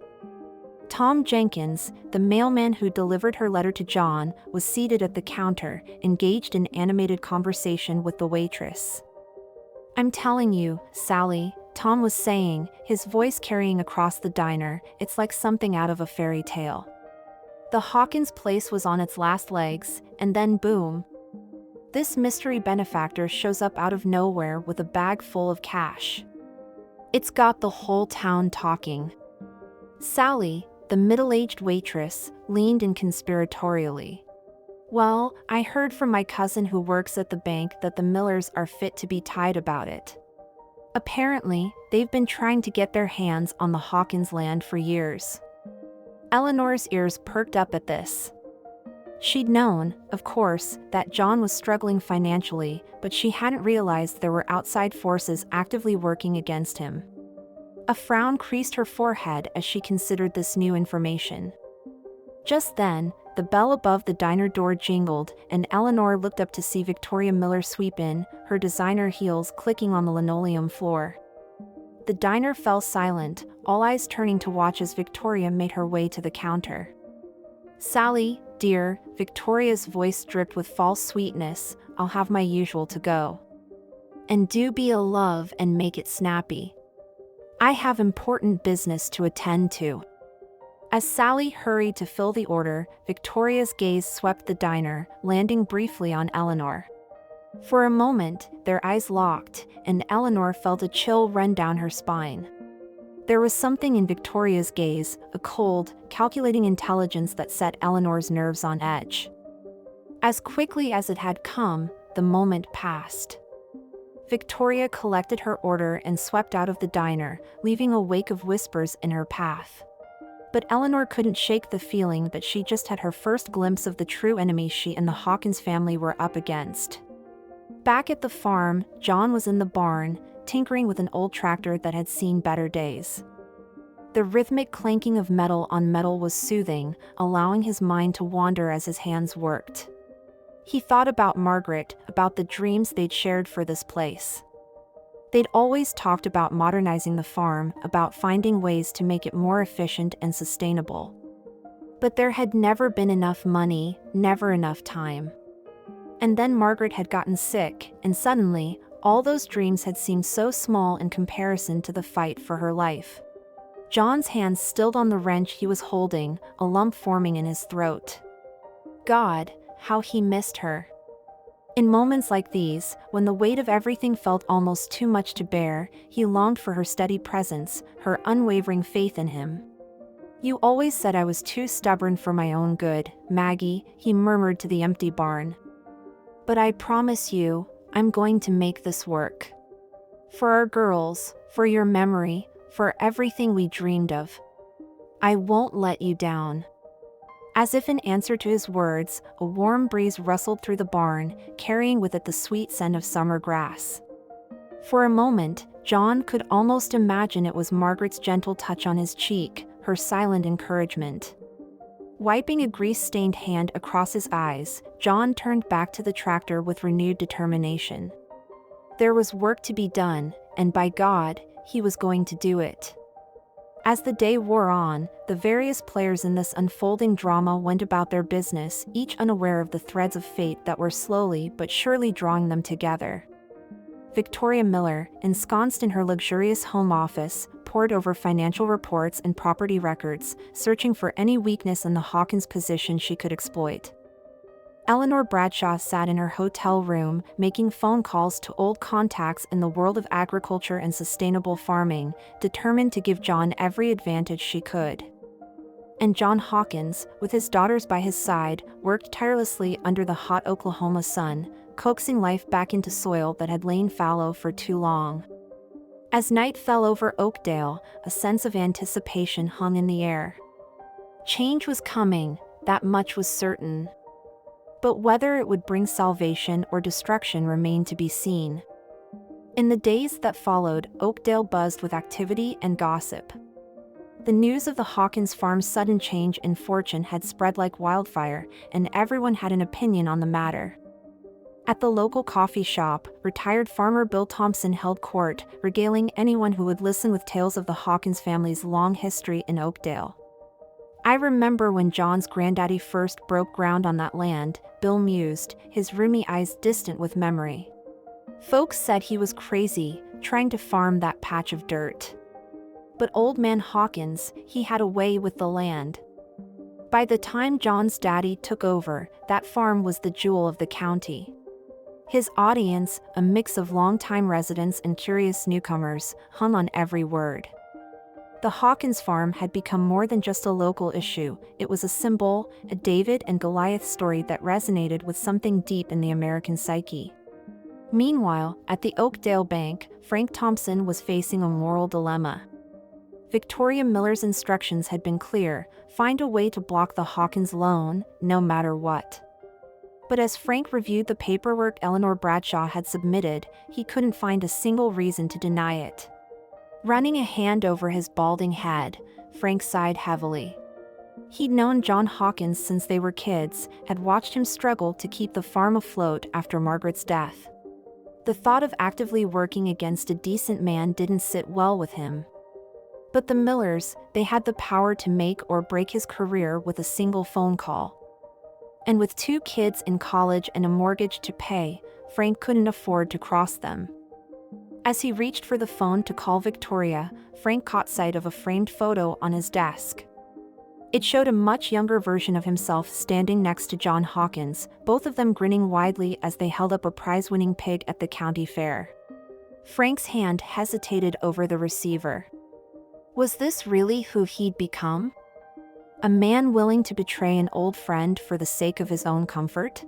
S1: Tom Jenkins, the mailman who delivered her letter to John, was seated at the counter, engaged in animated conversation with the waitress. "I'm telling you, Sally," Tom was saying, his voice carrying across the diner, "it's like something out of a fairy tale. The Hawkins place was on its last legs, and then boom. This mystery benefactor shows up out of nowhere with a bag full of cash. It's got the whole town talking." Sally, the middle-aged waitress, leaned in conspiratorially. "Well, I heard from my cousin who works at the bank that the Millers are fit to be tied about it. Apparently, they've been trying to get their hands on the Hawkins land for years." Eleanor's ears perked up at this. She'd known, of course, that John was struggling financially, but she hadn't realized there were outside forces actively working against him. A frown creased her forehead as she considered this new information. Just then, the bell above the diner door jingled, and Eleanor looked up to see Victoria Miller sweep in, her designer heels clicking on the linoleum floor. The diner fell silent, all eyes turning to watch as Victoria made her way to the counter. "Sally, dear," Victoria's voice dripped with false sweetness, "I'll have my usual to go. And do be a love and make it snappy." I have important business to attend to." As Sally hurried to fill the order, Victoria's gaze swept the diner, landing briefly on Eleanor. For a moment, their eyes locked, and Eleanor felt a chill run down her spine. There was something in Victoria's gaze, a cold, calculating intelligence that set Eleanor's nerves on edge. As quickly as it had come, the moment passed. Victoria collected her order and swept out of the diner, leaving a wake of whispers in her path. But Eleanor couldn't shake the feeling that she just had her first glimpse of the true enemy she and the Hawkins family were up against. Back at the farm, John was in the barn, tinkering with an old tractor that had seen better days. The rhythmic clanking of metal on metal was soothing, allowing his mind to wander as his hands worked. He thought about Margaret, about the dreams they'd shared for this place. They'd always talked about modernizing the farm, about finding ways to make it more efficient and sustainable. But there had never been enough money, never enough time. And then Margaret had gotten sick, and suddenly, all those dreams had seemed so small in comparison to the fight for her life. John's hands stilled on the wrench he was holding, a lump forming in his throat. God, how he missed her. In moments like these, when the weight of everything felt almost too much to bear, he longed for her steady presence, her unwavering faith in him. "You always said I was too stubborn for my own good, Maggie," he murmured to the empty barn. "But I promise you, I'm going to make this work. For our girls, for your memory, for everything we dreamed of. I won't let you down." As if in answer to his words, a warm breeze rustled through the barn, carrying with it the sweet scent of summer grass. For a moment, John could almost imagine it was Margaret's gentle touch on his cheek, her silent encouragement. Wiping a grease-stained hand across his eyes, John turned back to the tractor with renewed determination. There was work to be done, and by God, he was going to do it. As the day wore on, the various players in this unfolding drama went about their business, each unaware of the threads of fate that were slowly but surely drawing them together. Victoria Miller, ensconced in her luxurious home office, pored over financial reports and property records, searching for any weakness in the Hawkins position she could exploit. Eleanor Bradshaw sat in her hotel room, making phone calls to old contacts in the world of agriculture and sustainable farming, determined to give John every advantage she could. And John Hawkins, with his daughters by his side, worked tirelessly under the hot Oklahoma sun, coaxing life back into soil that had lain fallow for too long. As night fell over Oakdale, a sense of anticipation hung in the air. Change was coming, that much was certain. But whether it would bring salvation or destruction remained to be seen. In the days that followed, Oakdale buzzed with activity and gossip. The news of the Hawkins farm's sudden change in fortune had spread like wildfire, and everyone had an opinion on the matter. At the local coffee shop, retired farmer Bill Thompson held court, regaling anyone who would listen with tales of the Hawkins family's long history in Oakdale. "I remember when John's granddaddy first broke ground on that land," Bill mused, his rheumy eyes distant with memory. "Folks said he was crazy, trying to farm that patch of dirt. But old man Hawkins, he had a way with the land. By the time John's daddy took over, that farm was the jewel of the county." His audience, a mix of longtime residents and curious newcomers, hung on every word. The Hawkins farm had become more than just a local issue, it was a symbol, a David and Goliath story that resonated with something deep in the American psyche. Meanwhile, at the Oakdale Bank, Frank Thompson was facing a moral dilemma. Victoria Miller's instructions had been clear: find a way to block the Hawkins loan, no matter what. But as Frank reviewed the paperwork Eleanor Bradshaw had submitted, he couldn't find a single reason to deny it. Running a hand over his balding head, Frank sighed heavily. He'd known John Hawkins since they were kids, had watched him struggle to keep the farm afloat after Margaret's death. The thought of actively working against a decent man didn't sit well with him. But the Millers, they had the power to make or break his career with a single phone call. And with 2 kids in college and a mortgage to pay, Frank couldn't afford to cross them. As he reached for the phone to call Victoria, Frank caught sight of a framed photo on his desk. It showed a much younger version of himself standing next to John Hawkins, both of them grinning widely as they held up a prize-winning pig at the county fair. Frank's hand hesitated over the receiver. Was this really who he'd become? A man willing to betray an old friend for the sake of his own comfort?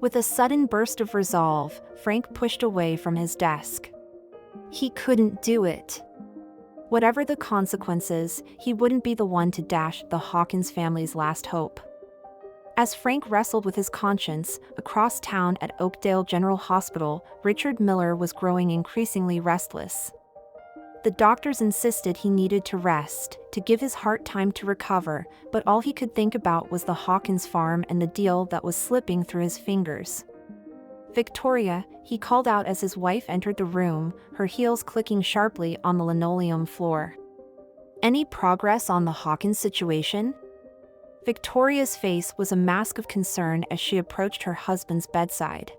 S1: With a sudden burst of resolve, Frank pushed away from his desk. He couldn't do it. Whatever the consequences, he wouldn't be the one to dash the Hawkins family's last hope. As Frank wrestled with his conscience, across town at Oakdale General Hospital, Richard Miller was growing increasingly restless. The doctors insisted he needed to rest, to give his heart time to recover, but all he could think about was the Hawkins farm and the deal that was slipping through his fingers. "Victoria," he called out as his wife entered the room, her heels clicking sharply on the linoleum floor. "Any progress on the Hawkins situation?" Victoria's face was a mask of concern as she approached her husband's bedside.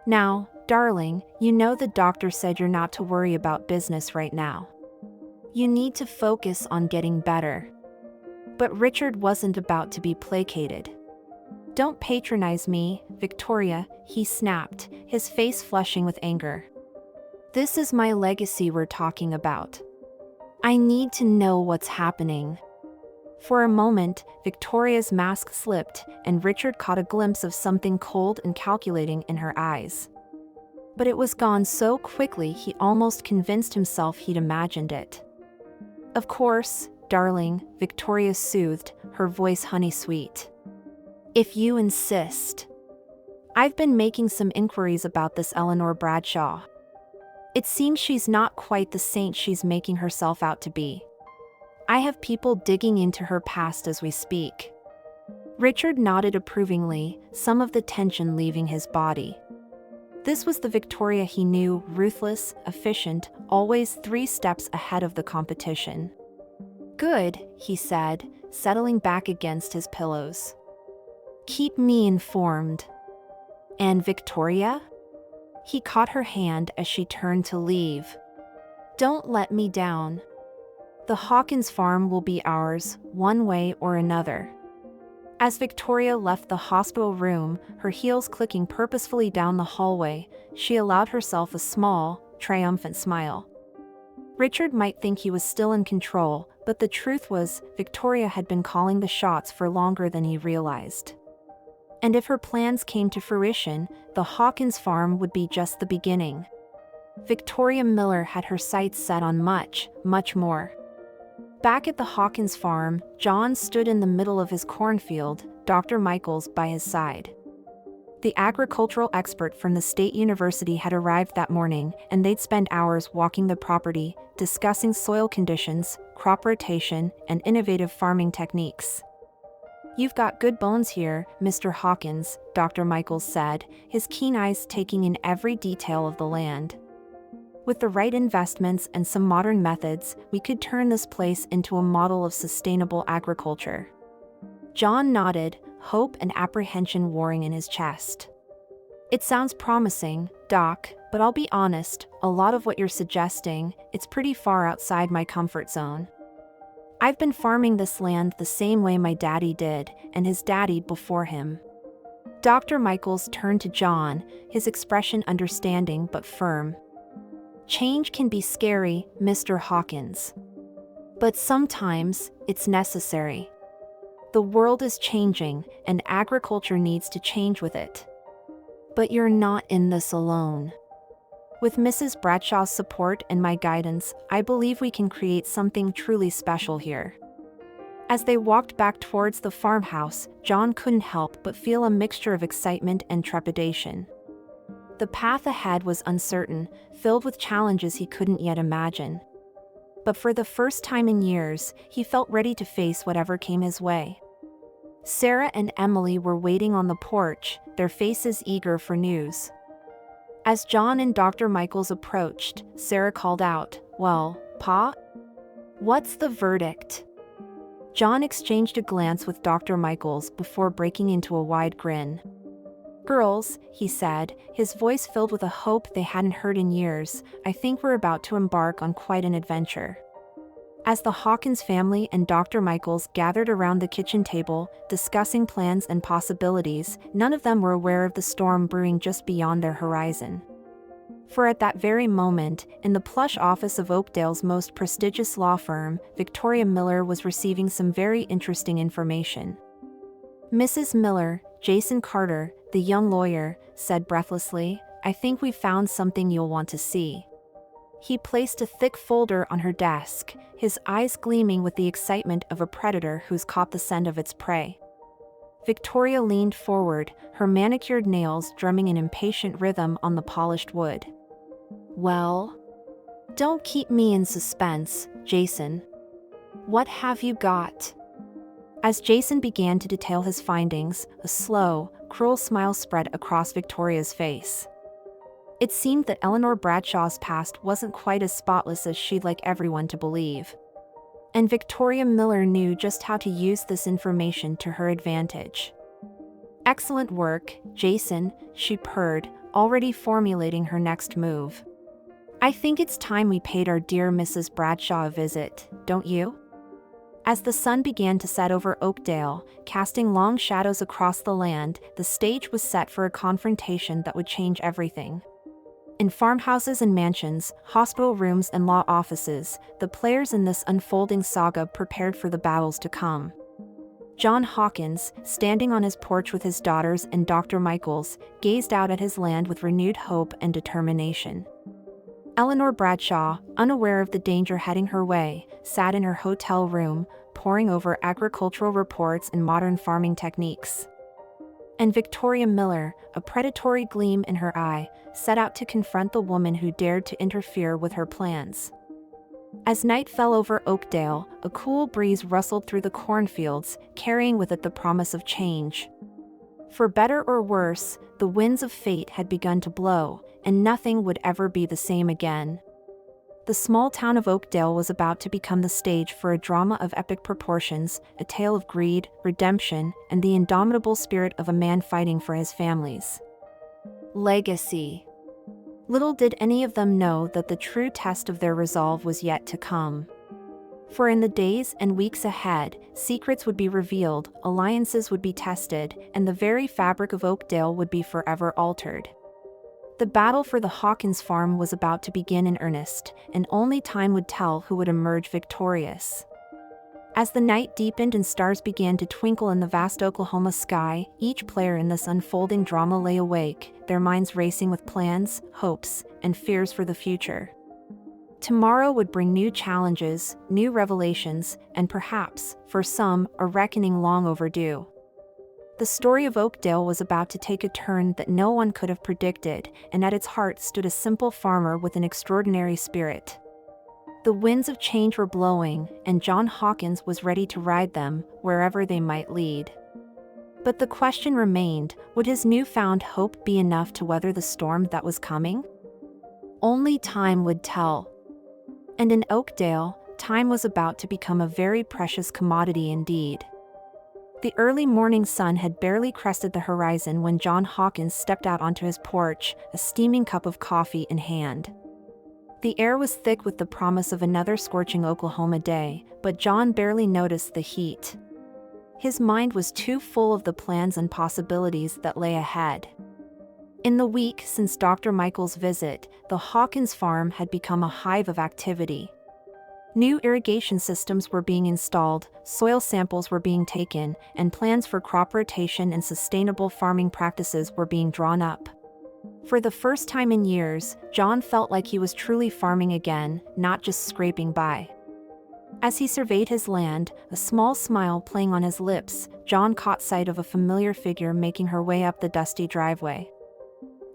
S1: "Now, darling, you know the doctor said you're not to worry about business right now. You need to focus on getting better." But Richard wasn't about to be placated. "Don't patronize me, Victoria," he snapped, his face flushing with anger. "This is my legacy we're talking about. I need to know what's happening." For a moment, Victoria's mask slipped, and Richard caught a glimpse of something cold and calculating in her eyes. But it was gone so quickly he almost convinced himself he'd imagined it. "Of course, darling," Victoria soothed, her voice honey-sweet. "If you insist. I've been making some inquiries about this Eleanor Bradshaw. It seems she's not quite the saint she's making herself out to be. I have people digging into her past as we speak." Richard nodded approvingly, some of the tension leaving his body. This was the Victoria he knew, ruthless, efficient, always 3 steps ahead of the competition. "Good," he said, settling back against his pillows. "Keep me informed." "And Victoria?" He caught her hand as she turned to leave. "Don't let me down. The Hawkins farm will be ours, one way or another." As Victoria left the hospital room, her heels clicking purposefully down the hallway, she allowed herself a small, triumphant smile. Richard might think he was still in control, but the truth was, Victoria had been calling the shots for longer than he realized. And if her plans came to fruition, the Hawkins farm would be just the beginning. Victoria Miller had her sights set on much, much more. Back at the Hawkins farm, John stood in the middle of his cornfield, Dr. Michaels by his side. The agricultural expert from the state university had arrived that morning, and they'd spend hours walking the property, discussing soil conditions, crop rotation, and innovative farming techniques. "You've got good bones here, Mr. Hawkins," Dr. Michaels said, his keen eyes taking in every detail of the land. "With the right investments and some modern methods, we could turn this place into a model of sustainable agriculture." John nodded, hope and apprehension warring in his chest. "It sounds promising, Doc, but I'll be honest, a lot of what you're suggesting, it's pretty far outside my comfort zone. I've been farming this land the same way my daddy did, and his daddy before him." Dr. Michaels turned to John, his expression understanding but firm. "Change can be scary, Mr. Hawkins. But sometimes, it's necessary. The world is changing, and agriculture needs to change with it. But you're not in this alone. With Mrs. Bradshaw's support and my guidance, I believe we can create something truly special here." As they walked back towards the farmhouse, John couldn't help but feel a mixture of excitement and trepidation. The path ahead was uncertain, filled with challenges he couldn't yet imagine. But for the first time in years, he felt ready to face whatever came his way. Sarah and Emily were waiting on the porch, their faces eager for news. As John and Dr. Michaels approached, Sarah called out, "Well, Pa? What's the verdict?" John exchanged a glance with Dr. Michaels before breaking into a wide grin. "Girls," he said, his voice filled with a hope they hadn't heard in years, "I think we're about to embark on quite an adventure." As the Hawkins family and Dr. Michaels gathered around the kitchen table, discussing plans and possibilities, none of them were aware of the storm brewing just beyond their horizon. For at that very moment, in the plush office of Oakdale's most prestigious law firm, Victoria Miller was receiving some very interesting information. "Mrs. Miller," Jason Carter, the young lawyer, said breathlessly, "I think we've found something you'll want to see." He placed a thick folder on her desk, his eyes gleaming with the excitement of a predator who's caught the scent of its prey. Victoria leaned forward, her manicured nails drumming an impatient rhythm on the polished wood. "Well? Don't keep me in suspense, Jason. What have you got?" As Jason began to detail his findings, a slow, cruel smile spread across Victoria's face. It seemed that Eleanor Bradshaw's past wasn't quite as spotless as she'd like everyone to believe. And Victoria Miller knew just how to use this information to her advantage. "Excellent work, Jason," she purred, already formulating her next move. "I think it's time we paid our dear Mrs. Bradshaw a visit, don't you?" As the sun began to set over Oakdale, casting long shadows across the land, the stage was set for a confrontation that would change everything. In farmhouses and mansions, hospital rooms and law offices, the players in this unfolding saga prepared for the battles to come. John Hawkins, standing on his porch with his daughters and Dr. Michaels, gazed out at his land with renewed hope and determination. Eleanor Bradshaw, unaware of the danger heading her way, sat in her hotel room, poring over agricultural reports and modern farming techniques. And Victoria Miller, a predatory gleam in her eye, set out to confront the woman who dared to interfere with her plans. As night fell over Oakdale, a cool breeze rustled through the cornfields, carrying with it the promise of change. For better or worse, the winds of fate had begun to blow, and nothing would ever be the same again. The small town of Oakdale was about to become the stage for a drama of epic proportions, a tale of greed, redemption, and the indomitable spirit of a man fighting for his family's legacy. Little did any of them know that the true test of their resolve was yet to come. For in the days and weeks ahead, secrets would be revealed, alliances would be tested, and the very fabric of Oakdale would be forever altered. The battle for the Hawkins farm was about to begin in earnest, and only time would tell who would emerge victorious. As the night deepened and stars began to twinkle in the vast Oklahoma sky, each player in this unfolding drama lay awake, their minds racing with plans, hopes, and fears for the future. Tomorrow would bring new challenges, new revelations, and perhaps, for some, a reckoning long overdue. The story of Oakdale was about to take a turn that no one could have predicted, and at its heart stood a simple farmer with an extraordinary spirit. The winds of change were blowing, and John Hawkins was ready to ride them, wherever they might lead. But the question remained, would his newfound hope be enough to weather the storm that was coming? Only time would tell. And in Oakdale, time was about to become a very precious commodity indeed. The early morning sun had barely crested the horizon when John Hawkins stepped out onto his porch, a steaming cup of coffee in hand. The air was thick with the promise of another scorching Oklahoma day, but John barely noticed the heat. His mind was too full of the plans and possibilities that lay ahead. In the week since Dr. Michaels' visit, the Hawkins farm had become a hive of activity. New irrigation systems were being installed, soil samples were being taken, and plans for crop rotation and sustainable farming practices were being drawn up. For the first time in years, John felt like he was truly farming again, not just scraping by. As he surveyed his land, a small smile playing on his lips, John caught sight of a familiar figure making her way up the dusty driveway.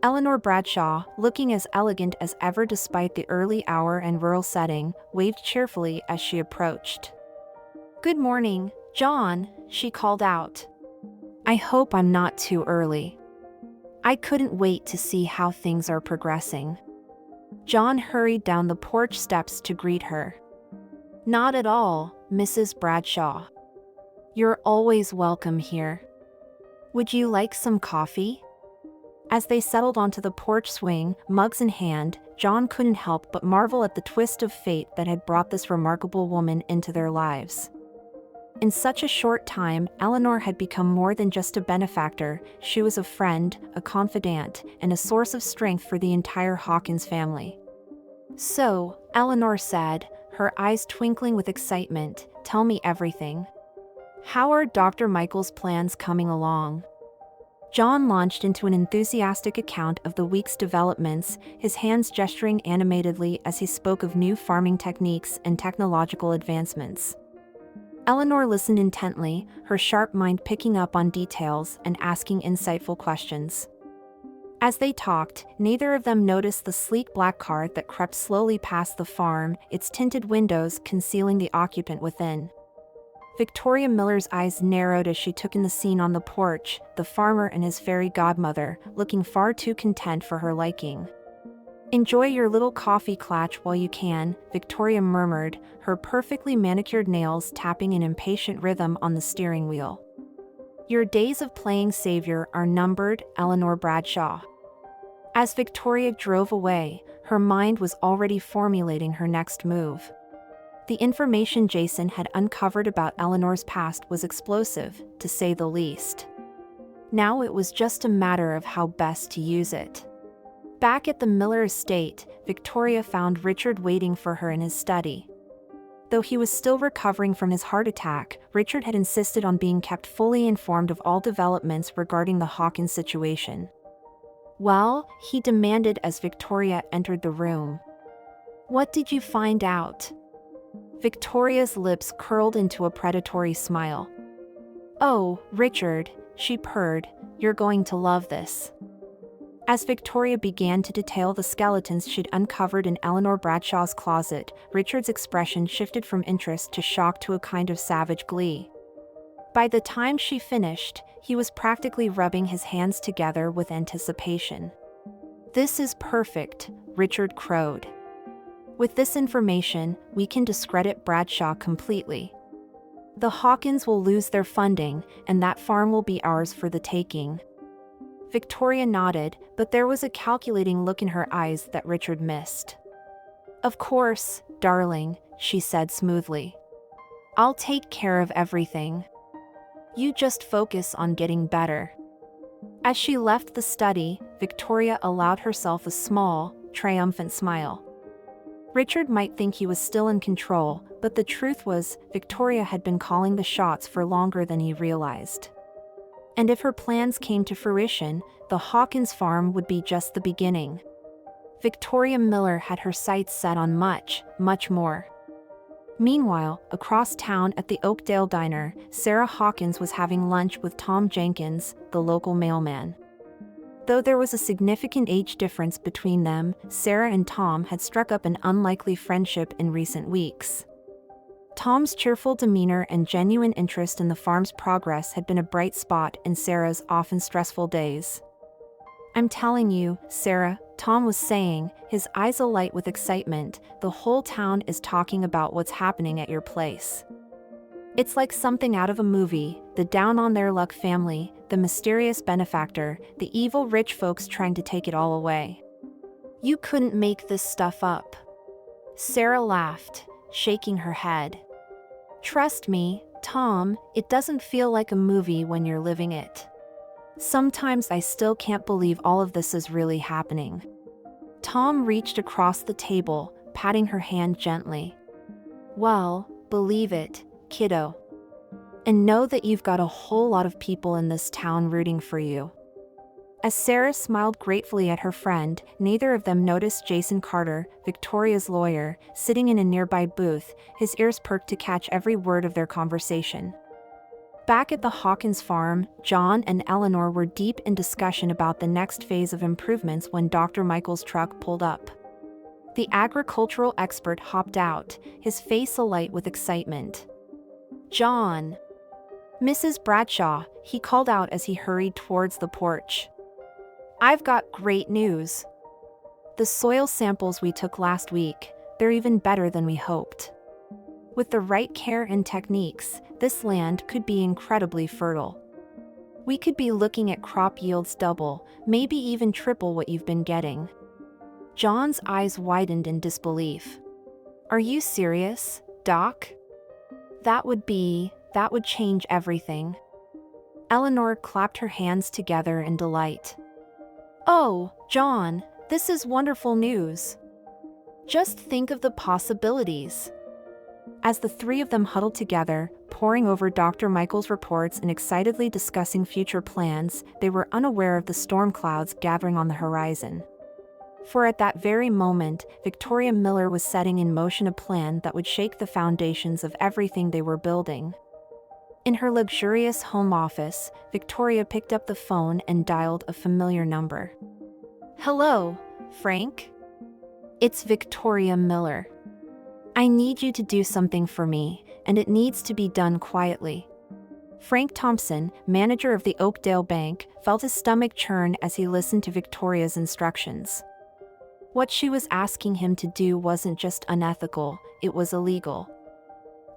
S1: Eleanor Bradshaw, looking as elegant as ever despite the early hour and rural setting, waved cheerfully as she approached. "Good morning, John," she called out. "I hope I'm not too early. I couldn't wait to see how things are progressing." John hurried down the porch steps to greet her. "Not at all, Mrs. Bradshaw. You're always welcome here. Would you like some coffee?" As they settled onto the porch swing, mugs in hand, John couldn't help but marvel at the twist of fate that had brought this remarkable woman into their lives. In such a short time, Eleanor had become more than just a benefactor. She was a friend, a confidant, and a source of strength for the entire Hawkins family. "So," Eleanor said, her eyes twinkling with excitement, "tell me everything. How are Dr. Michael's plans coming along?" John launched into an enthusiastic account of the week's developments, his hands gesturing animatedly as he spoke of new farming techniques and technological advancements. Eleanor listened intently, her sharp mind picking up on details and asking insightful questions. As they talked, neither of them noticed the sleek black car that crept slowly past the farm, its tinted windows concealing the occupant within. Victoria Miller's eyes narrowed as she took in the scene on the porch, the farmer and his fairy godmother, looking far too content for her liking. "Enjoy your little coffee clutch while you can," Victoria murmured, her perfectly manicured nails tapping an impatient rhythm on the steering wheel. "Your days of playing savior are numbered," Eleanor Bradshaw. As Victoria drove away, her mind was already formulating her next move. The information Jason had uncovered about Eleanor's past was explosive, to say the least. Now it was just a matter of how best to use it. Back at the Miller estate, Victoria found Richard waiting for her in his study. Though he was still recovering from his heart attack, Richard had insisted on being kept fully informed of all developments regarding the Hawkins situation. "Well," he demanded as Victoria entered the room. "What did you find out?" Victoria's lips curled into a predatory smile. "Oh, Richard," she purred, "you're going to love this." As Victoria began to detail the skeletons she'd uncovered in Eleanor Bradshaw's closet, Richard's expression shifted from interest to shock to a kind of savage glee. By the time she finished, he was practically rubbing his hands together with anticipation. "This is perfect," Richard crowed. "With this information, we can discredit Bradshaw completely. The Hawkins will lose their funding, and that farm will be ours for the taking." Victoria nodded, but there was a calculating look in her eyes that Richard missed. "Of course, darling," she said smoothly. "I'll take care of everything. You just focus on getting better." As she left the study, Victoria allowed herself a small, triumphant smile. Richard might think he was still in control, but the truth was, Victoria had been calling the shots for longer than he realized. And if her plans came to fruition, the Hawkins farm would be just the beginning. Victoria Miller had her sights set on much, much more. Meanwhile, across town at the Oakdale diner, Sarah Hawkins was having lunch with Tom Jenkins, the local mailman. Though there was a significant age difference between them, Sarah and Tom had struck up an unlikely friendship in recent weeks. Tom's cheerful demeanor and genuine interest in the farm's progress had been a bright spot in Sarah's often stressful days. "I'm telling you, Sarah," Tom was saying, his eyes alight with excitement, "the whole town is talking about what's happening at your place. It's like something out of a movie, the down-on-their-luck family, the mysterious benefactor, the evil rich folks trying to take it all away. You couldn't make this stuff up." Sarah laughed, shaking her head. "Trust me, Tom, it doesn't feel like a movie when you're living it. Sometimes I still can't believe all of this is really happening." Tom reached across the table, patting her hand gently. "Well, believe it, kiddo. And know that you've got a whole lot of people in this town rooting for you." As Sarah smiled gratefully at her friend, neither of them noticed Jason Carter, Victoria's lawyer, sitting in a nearby booth, his ears perked to catch every word of their conversation. Back at the Hawkins farm, John and Eleanor were deep in discussion about the next phase of improvements when Dr. Michael's truck pulled up. The agricultural expert hopped out, his face alight with excitement. "John!" "Mrs. Bradshaw," he called out as he hurried towards the porch. "I've got great news. The soil samples we took last week, they're even better than we hoped. With the right care and techniques, this land could be incredibly fertile." We could be looking at crop yields double, maybe even triple what you've been getting." John's eyes widened in disbelief. "Are you serious, Doc? That would change everything." Eleanor clapped her hands together in delight. "Oh, John, this is wonderful news. Just think of the possibilities." As the three of them huddled together, poring over Dr. Michael's reports and excitedly discussing future plans, they were unaware of the storm clouds gathering on the horizon. For at that very moment, Victoria Miller was setting in motion a plan that would shake the foundations of everything they were building. In her luxurious home office, Victoria picked up the phone and dialed a familiar number. "Hello, Frank? It's Victoria Miller. I need you to do something for me, and it needs to be done quietly." Frank Thompson, manager of the Oakdale bank, felt his stomach churn as he listened to Victoria's instructions. What she was asking him to do wasn't just unethical, it was illegal.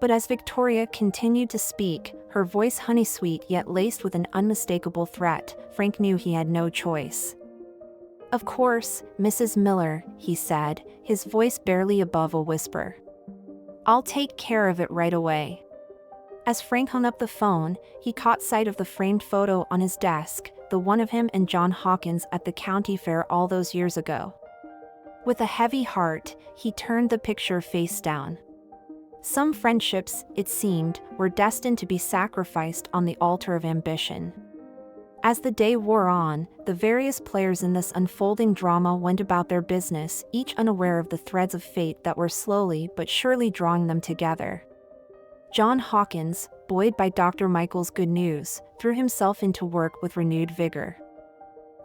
S1: But as Victoria continued to speak, her voice honey-sweet yet laced with an unmistakable threat, Frank knew he had no choice. "Of course, Mrs. Miller," he said, his voice barely above a whisper. "I'll take care of it right away." As Frank hung up the phone, he caught sight of the framed photo on his desk, the one of him and John Hawkins at the county fair all those years ago. With a heavy heart, he turned the picture face down. Some friendships, it seemed, were destined to be sacrificed on the altar of ambition. As the day wore on, the various players in this unfolding drama went about their business, each unaware of the threads of fate that were slowly but surely drawing them together. John Hawkins, buoyed by Dr. Michael's good news, threw himself into work with renewed vigor.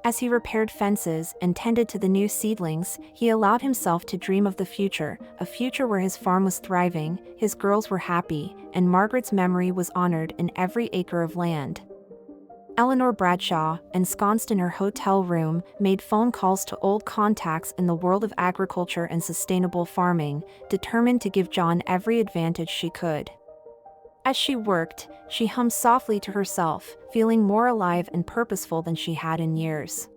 S1: As he repaired fences and tended to the new seedlings, he allowed himself to dream of the future, a future where his farm was thriving, his girls were happy, and Margaret's memory was honored in every acre of land. Eleanor Bradshaw, ensconced in her hotel room, made phone calls to old contacts in the world of agriculture and sustainable farming, determined to give John every advantage she could. As she worked, she hummed softly to herself, feeling more alive and purposeful than she had in years.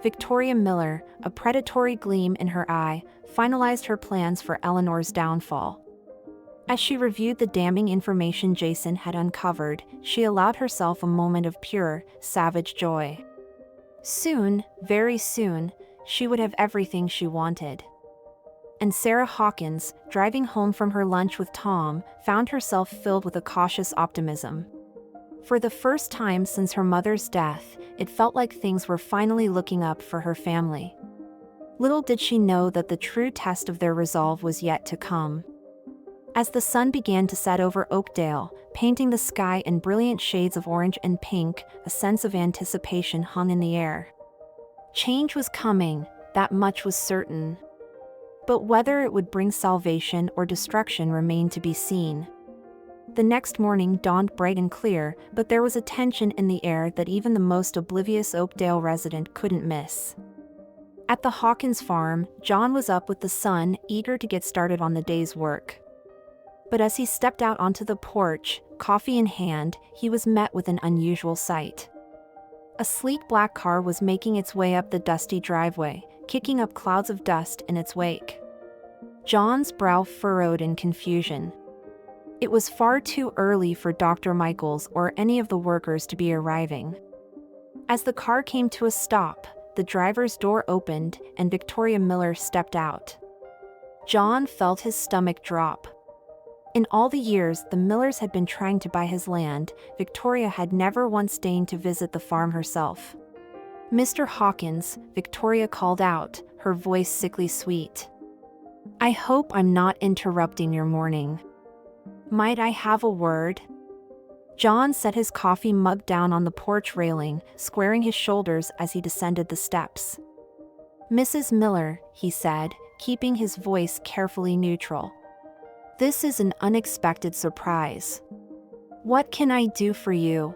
S1: Victoria Miller, a predatory gleam in her eye, finalized her plans for Eleanor's downfall. As she reviewed the damning information Jason had uncovered, she allowed herself a moment of pure, savage joy. Soon, very soon, she would have everything she wanted. And Sarah Hawkins, driving home from her lunch with Tom, found herself filled with a cautious optimism. For the first time since her mother's death, it felt like things were finally looking up for her family. Little did she know that the true test of their resolve was yet to come. As the sun began to set over Oakdale, painting the sky in brilliant shades of orange and pink, a sense of anticipation hung in the air. Change was coming, that much was certain. But whether it would bring salvation or destruction remained to be seen. The next morning dawned bright and clear, but there was a tension in the air that even the most oblivious Oakdale resident couldn't miss. At the Hawkins farm, John was up with the sun, eager to get started on the day's work. But as he stepped out onto the porch, coffee in hand, he was met with an unusual sight. A sleek black car was making its way up the dusty driveway, kicking up clouds of dust in its wake. John's brow furrowed in confusion. It was far too early for Dr. Michaels or any of the workers to be arriving. As the car came to a stop, the driver's door opened and Victoria Miller stepped out. John felt his stomach drop. In all the years the Millers had been trying to buy his land, Victoria had never once deigned to visit the farm herself. "Mr. Hawkins," Victoria called out, her voice sickly sweet. "I hope I'm not interrupting your morning. Might I have a word?" John set his coffee mug down on the porch railing, squaring his shoulders as he descended the steps. "Mrs. Miller," he said, keeping his voice carefully neutral. "This is an unexpected surprise. What can I do for you?"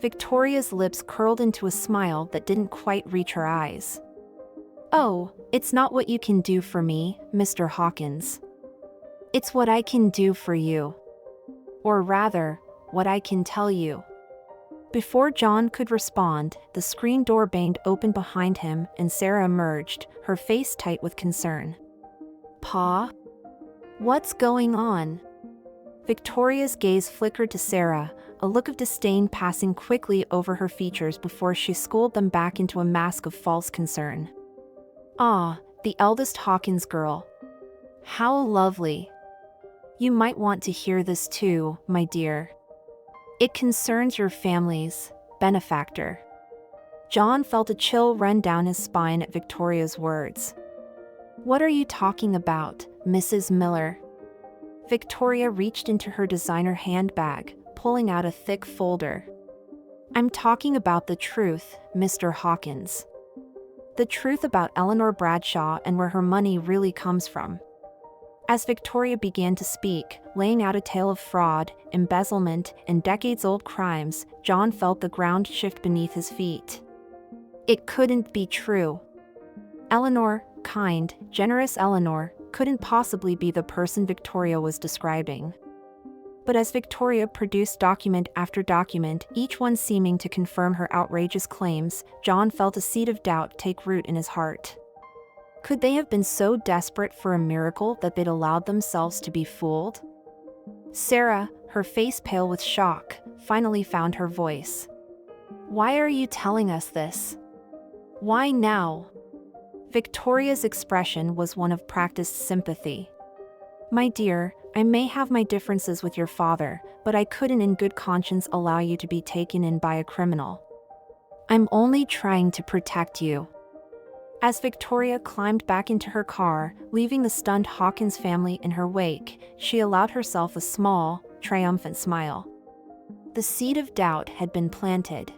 S1: Victoria's lips curled into a smile that didn't quite reach her eyes. "Oh, it's not what you can do for me, Mr. Hawkins. It's what I can do for you. Or rather, what I can tell you." Before John could respond, the screen door banged open behind him and Sarah emerged, her face tight with concern. "Pa? What's going on?" Victoria's gaze flickered to Sarah, a look of disdain passing quickly over her features before she schooled them back into a mask of false concern. "Ah, the eldest Hawkins girl. How lovely. You might want to hear this too, my dear. It concerns your family's benefactor." John felt a chill run down his spine at Victoria's words. "What are you talking about, Mrs. Miller?" Victoria reached into her designer handbag, pulling out a thick folder. "I'm talking about the truth, Mr. Hawkins. The truth about Eleanor Bradshaw and where her money really comes from." As Victoria began to speak, laying out a tale of fraud, embezzlement, and decades-old crimes, John felt the ground shift beneath his feet. It couldn't be true. Eleanor, kind, generous Eleanor, couldn't possibly be the person Victoria was describing. But as Victoria produced document after document, each one seeming to confirm her outrageous claims, John felt a seed of doubt take root in his heart. Could they have been so desperate for a miracle that they'd allowed themselves to be fooled? Sarah, her face pale with shock, finally found her voice. "Why are you telling us this? Why now?" Victoria's expression was one of practiced sympathy. "My dear, I may have my differences with your father, but I couldn't in good conscience allow you to be taken in by a criminal. I'm only trying to protect you." As Victoria climbed back into her car, leaving the stunned Hawkins family in her wake, she allowed herself a small, triumphant smile. The seed of doubt had been planted.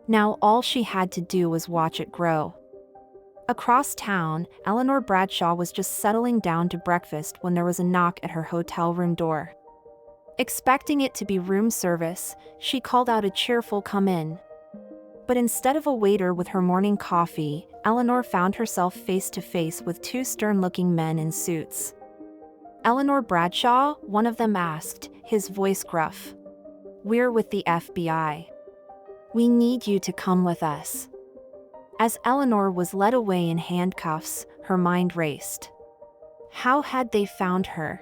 S1: Now all she had to do was watch it grow. Across town, Eleanor Bradshaw was just settling down to breakfast when there was a knock at her hotel room door. Expecting it to be room service, she called out a cheerful "come in." But instead of a waiter with her morning coffee, Eleanor found herself face to face with two stern-looking men in suits. "Eleanor Bradshaw?" one of them asked, his voice gruff. "We're with the FBI. We need you to come with us." As Eleanor was led away in handcuffs, her mind raced. How had they found her?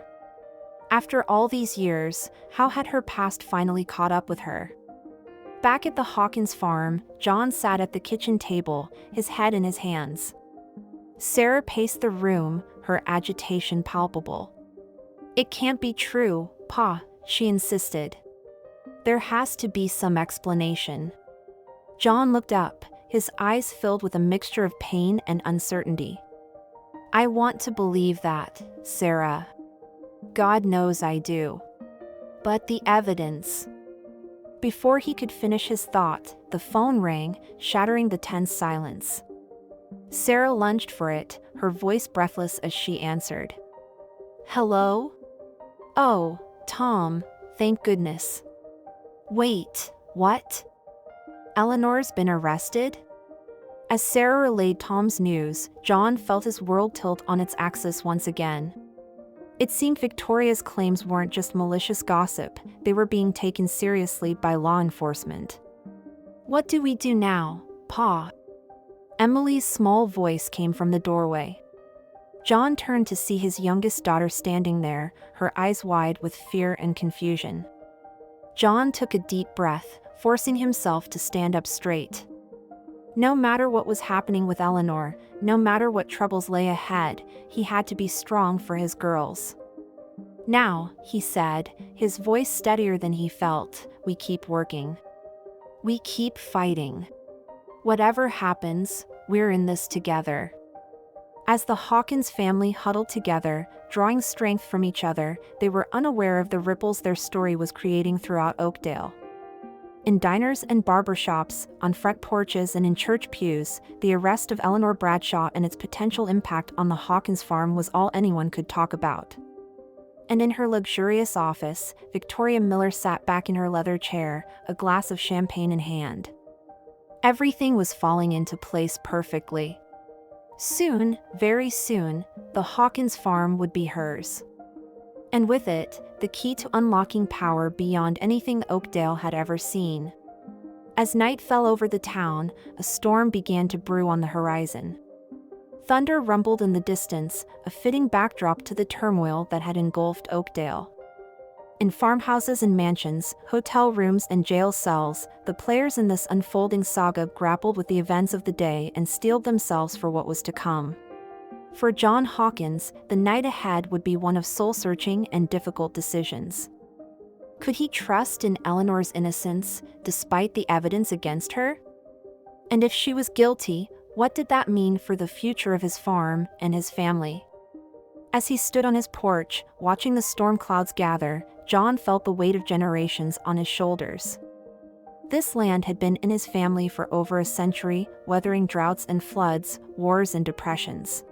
S1: After all these years, how had her past finally caught up with her? Back at the Hawkins farm, John sat at the kitchen table, his head in his hands. Sarah paced the room, her agitation palpable. "It can't be true, Pa," she insisted. "There has to be some explanation." John looked up, his eyes filled with a mixture of pain and uncertainty. "I want to believe that, Sarah. God knows I do. But the evidence..." Before he could finish his thought, the phone rang, shattering the tense silence. Sarah lunged for it, her voice breathless as she answered. "Hello? Oh, Tom, thank goodness. Wait, what? Eleanor's been arrested?" As Sarah relayed Tom's news, John felt his world tilt on its axis once again. It seemed Victoria's claims weren't just malicious gossip, they were being taken seriously by law enforcement. "What do we do now, Pa?" Emily's small voice came from the doorway. John turned to see his youngest daughter standing there, her eyes wide with fear and confusion. John took a deep breath, forcing himself to stand up straight. No matter what was happening with Eleanor, no matter what troubles lay ahead, he had to be strong for his girls. "Now," he said, his voice steadier than he felt, "we keep working. We keep fighting. Whatever happens, we're in this together." As the Hawkins family huddled together, drawing strength from each other, they were unaware of the ripples their story was creating throughout Oakdale. In diners and barbershops, on front porches and in church pews, the arrest of Eleanor Bradshaw and its potential impact on the Hawkins farm was all anyone could talk about. And in her luxurious office, Victoria Miller sat back in her leather chair, a glass of champagne in hand. Everything was falling into place perfectly. Soon, very soon, the Hawkins farm would be hers. And with it, the key to unlocking power beyond anything Oakdale had ever seen. As night fell over the town, a storm began to brew on the horizon. Thunder rumbled in the distance, a fitting backdrop to the turmoil that had engulfed Oakdale. In farmhouses and mansions, hotel rooms and jail cells, the players in this unfolding saga grappled with the events of the day and steeled themselves for what was to come. For John Hawkins, the night ahead would be one of soul-searching and difficult decisions. Could he trust in Eleanor's innocence, despite the evidence against her? And if she was guilty, what did that mean for the future of his farm and his family? As he stood on his porch, watching the storm clouds gather, John felt the weight of generations on his shoulders. This land had been in his family for over a century, weathering droughts and floods, wars and depressions.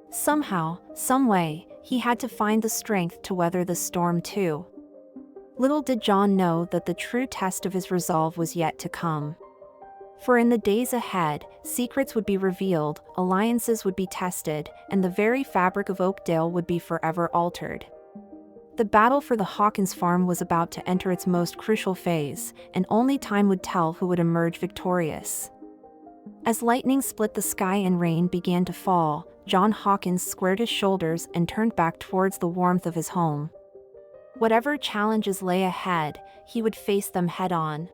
S1: Somehow, some way, he had to find the strength to weather the storm too. Little did John know that the true test of his resolve was yet to come. For in the days ahead, secrets would be revealed, alliances would be tested, and the very fabric of Oakdale would be forever altered. The battle for the Hawkins farm was about to enter its most crucial phase, and only time would tell who would emerge victorious. As lightning split the sky and rain began to fall, John Hawkins squared his shoulders and turned back towards the warmth of his home. Whatever challenges lay ahead, he would face them head-on.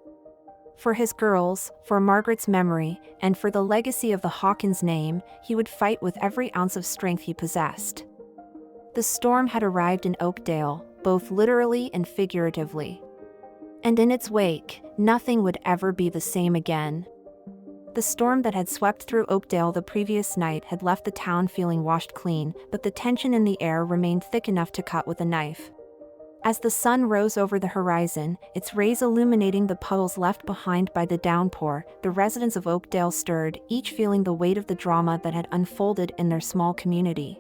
S1: For his girls, for Margaret's memory, and for the legacy of the Hawkins name, he would fight with every ounce of strength he possessed. The storm had arrived in Oakdale, both literally and figuratively. And in its wake, nothing would ever be the same again. The storm that had swept through Oakdale the previous night had left the town feeling washed clean, but the tension in the air remained thick enough to cut with a knife. As the sun rose over the horizon, its rays illuminating the puddles left behind by the downpour, the residents of Oakdale stirred, each feeling the weight of the drama that had unfolded in their small community.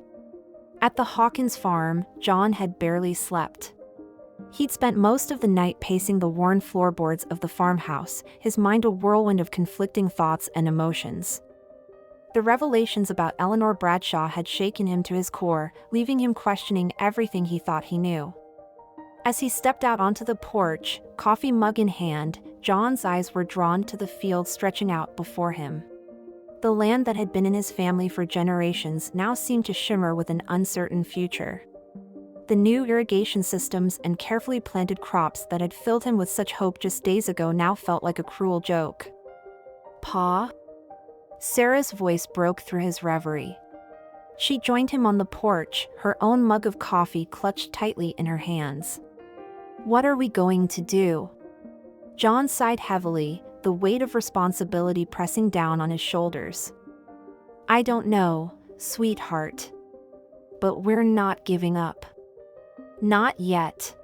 S1: At the Hawkins farm, John had barely slept. He'd spent most of the night pacing the worn floorboards of the farmhouse, his mind a whirlwind of conflicting thoughts and emotions. The revelations about Eleanor Bradshaw had shaken him to his core, leaving him questioning everything he thought he knew. As he stepped out onto the porch, coffee mug in hand, John's eyes were drawn to the field stretching out before him. The land that had been in his family for generations now seemed to shimmer with an uncertain future. The new irrigation systems and carefully planted crops that had filled him with such hope just days ago now felt like a cruel joke. "Pa?" Sarah's voice broke through his reverie. She joined him on the porch, her own mug of coffee clutched tightly in her hands. "What are we going to do?" John sighed heavily, the weight of responsibility pressing down on his shoulders. "I don't know, sweetheart. But we're not giving up. Not yet."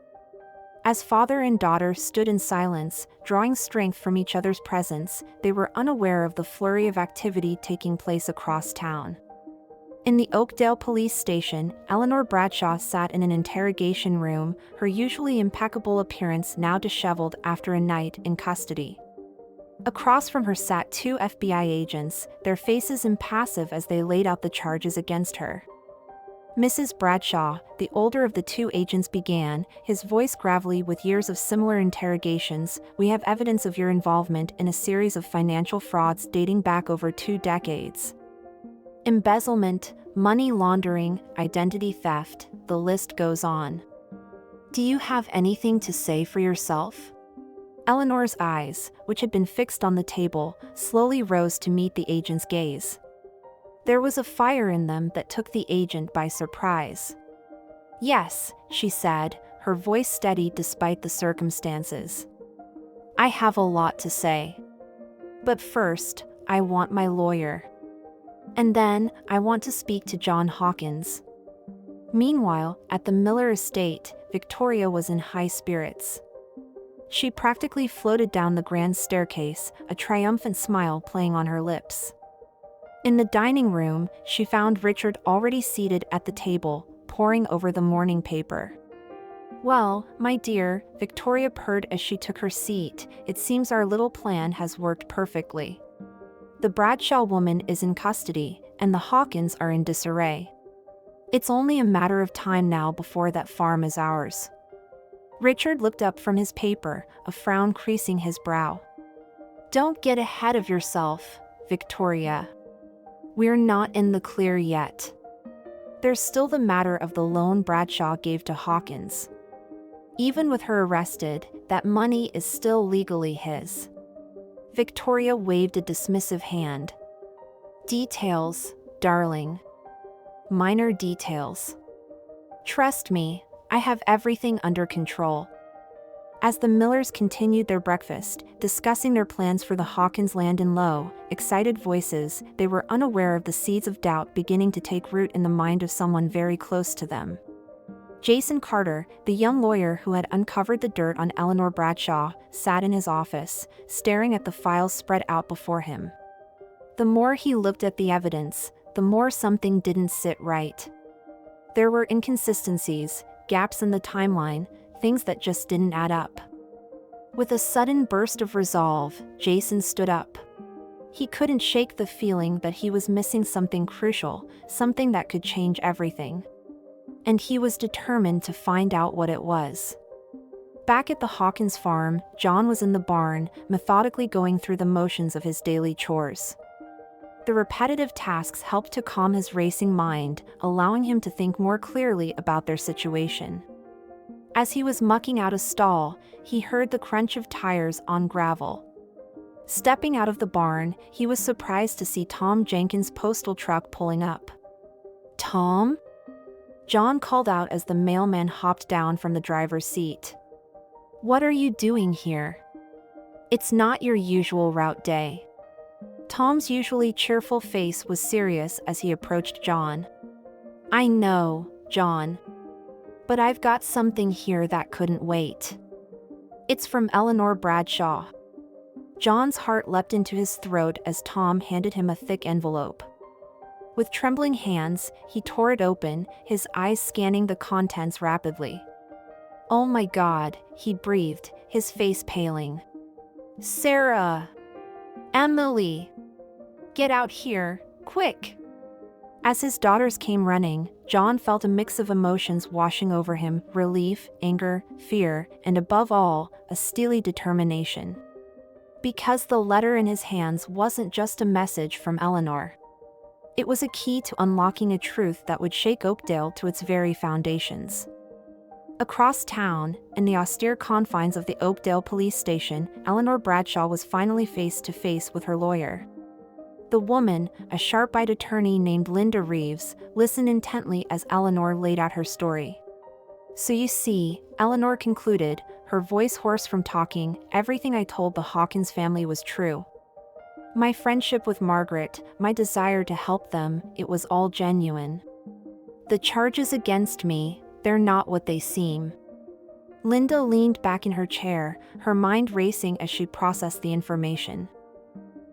S1: As father and daughter stood in silence, drawing strength from each other's presence, they were unaware of the flurry of activity taking place across town. In the Oakdale police station, Eleanor Bradshaw sat in an interrogation room, her usually impeccable appearance now disheveled after a night in custody. Across from her sat two FBI agents, their faces impassive as they laid out the charges against her. Mrs. Bradshaw, the older of the two agents, began, his voice gravelly with years of similar interrogations. "We have evidence of your involvement in a series of financial frauds dating back over 2 decades. Embezzlement, money laundering, identity theft, the list goes on. Do you have anything to say for yourself?" Eleanor's eyes, which had been fixed on the table, slowly rose to meet the agent's gaze. There was a fire in them that took the agent by surprise. "Yes," she said, her voice steady despite the circumstances. "I have a lot to say. But first, I want my lawyer. And then, I want to speak to John Hawkins." Meanwhile, at the Miller estate, Victoria was in high spirits. She practically floated down the grand staircase, a triumphant smile playing on her lips. In the dining room, she found Richard already seated at the table, poring over the morning paper. "Well, my dear," Victoria purred as she took her seat, "it seems our little plan has worked perfectly. The Bradshaw woman is in custody, and the Hawkins are in disarray. It's only a matter of time now before that farm is ours." Richard looked up from his paper, a frown creasing his brow. Don't get ahead of yourself, Victoria. We're not in the clear yet. There's still the matter of the loan Bradshaw gave to Hawkins. Even with her arrested, that money is still legally his. Victoria waved a dismissive hand. Details, darling. Minor details. Trust me, I have everything under control. As the Millers continued their breakfast, discussing their plans for the Hawkins land in low, excited voices, they were unaware of the seeds of doubt beginning to take root in the mind of someone very close to them. Jason Carter, the young lawyer who had uncovered the dirt on Eleanor Bradshaw, sat in his office, staring at the files spread out before him. The more he looked at the evidence, the more something didn't sit right. There were inconsistencies, gaps in the timeline, things that just didn't add up. With a sudden burst of resolve, Jason stood up. He couldn't shake the feeling that he was missing something crucial, something that could change everything. And he was determined to find out what it was. Back at the Hawkins farm, John was in the barn, methodically going through the motions of his daily chores. The repetitive tasks helped to calm his racing mind, allowing him to think more clearly about their situation. As he was mucking out a stall, he heard the crunch of tires on gravel. Stepping out of the barn, he was surprised to see Tom Jenkins' postal truck pulling up. "Tom?" John called out as the mailman hopped down from the driver's seat. "What are you doing here? It's not your usual route day." Tom's usually cheerful face was serious as he approached John. "I know, John. But I've got something here that couldn't wait. It's from Eleanor Bradshaw." John's heart leapt into his throat as Tom handed him a thick envelope. With trembling hands, he tore it open, his eyes scanning the contents rapidly. "Oh my God," he breathed, his face paling. "Sarah! Emily! Get out here, quick!" As his daughters came running, John felt a mix of emotions washing over him: relief, anger, fear, and above all, a steely determination. Because the letter in his hands wasn't just a message from Eleanor. It was a key to unlocking a truth that would shake Oakdale to its very foundations. Across town, in the austere confines of the Oakdale police station, Eleanor Bradshaw was finally face to face with her lawyer. The woman, a sharp-eyed attorney named Linda Reeves, listened intently as Eleanor laid out her story. "So you see," Eleanor concluded, her voice hoarse from talking, "everything I told the Hawkins family was true. My friendship with Margaret, my desire to help them, it was all genuine. The charges against me, they're not what they seem." Linda leaned back in her chair, her mind racing as she processed the information.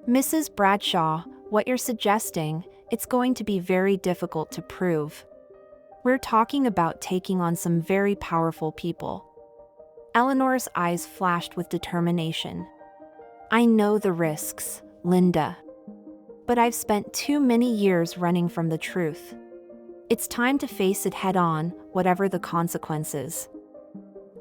S1: "Mrs. Bradshaw, what you're suggesting, it's going to be very difficult to prove. We're talking about taking on some very powerful people." Eleanor's eyes flashed with determination. "I know the risks, Linda. But I've spent too many years running from the truth. It's time to face it head on, whatever the consequences."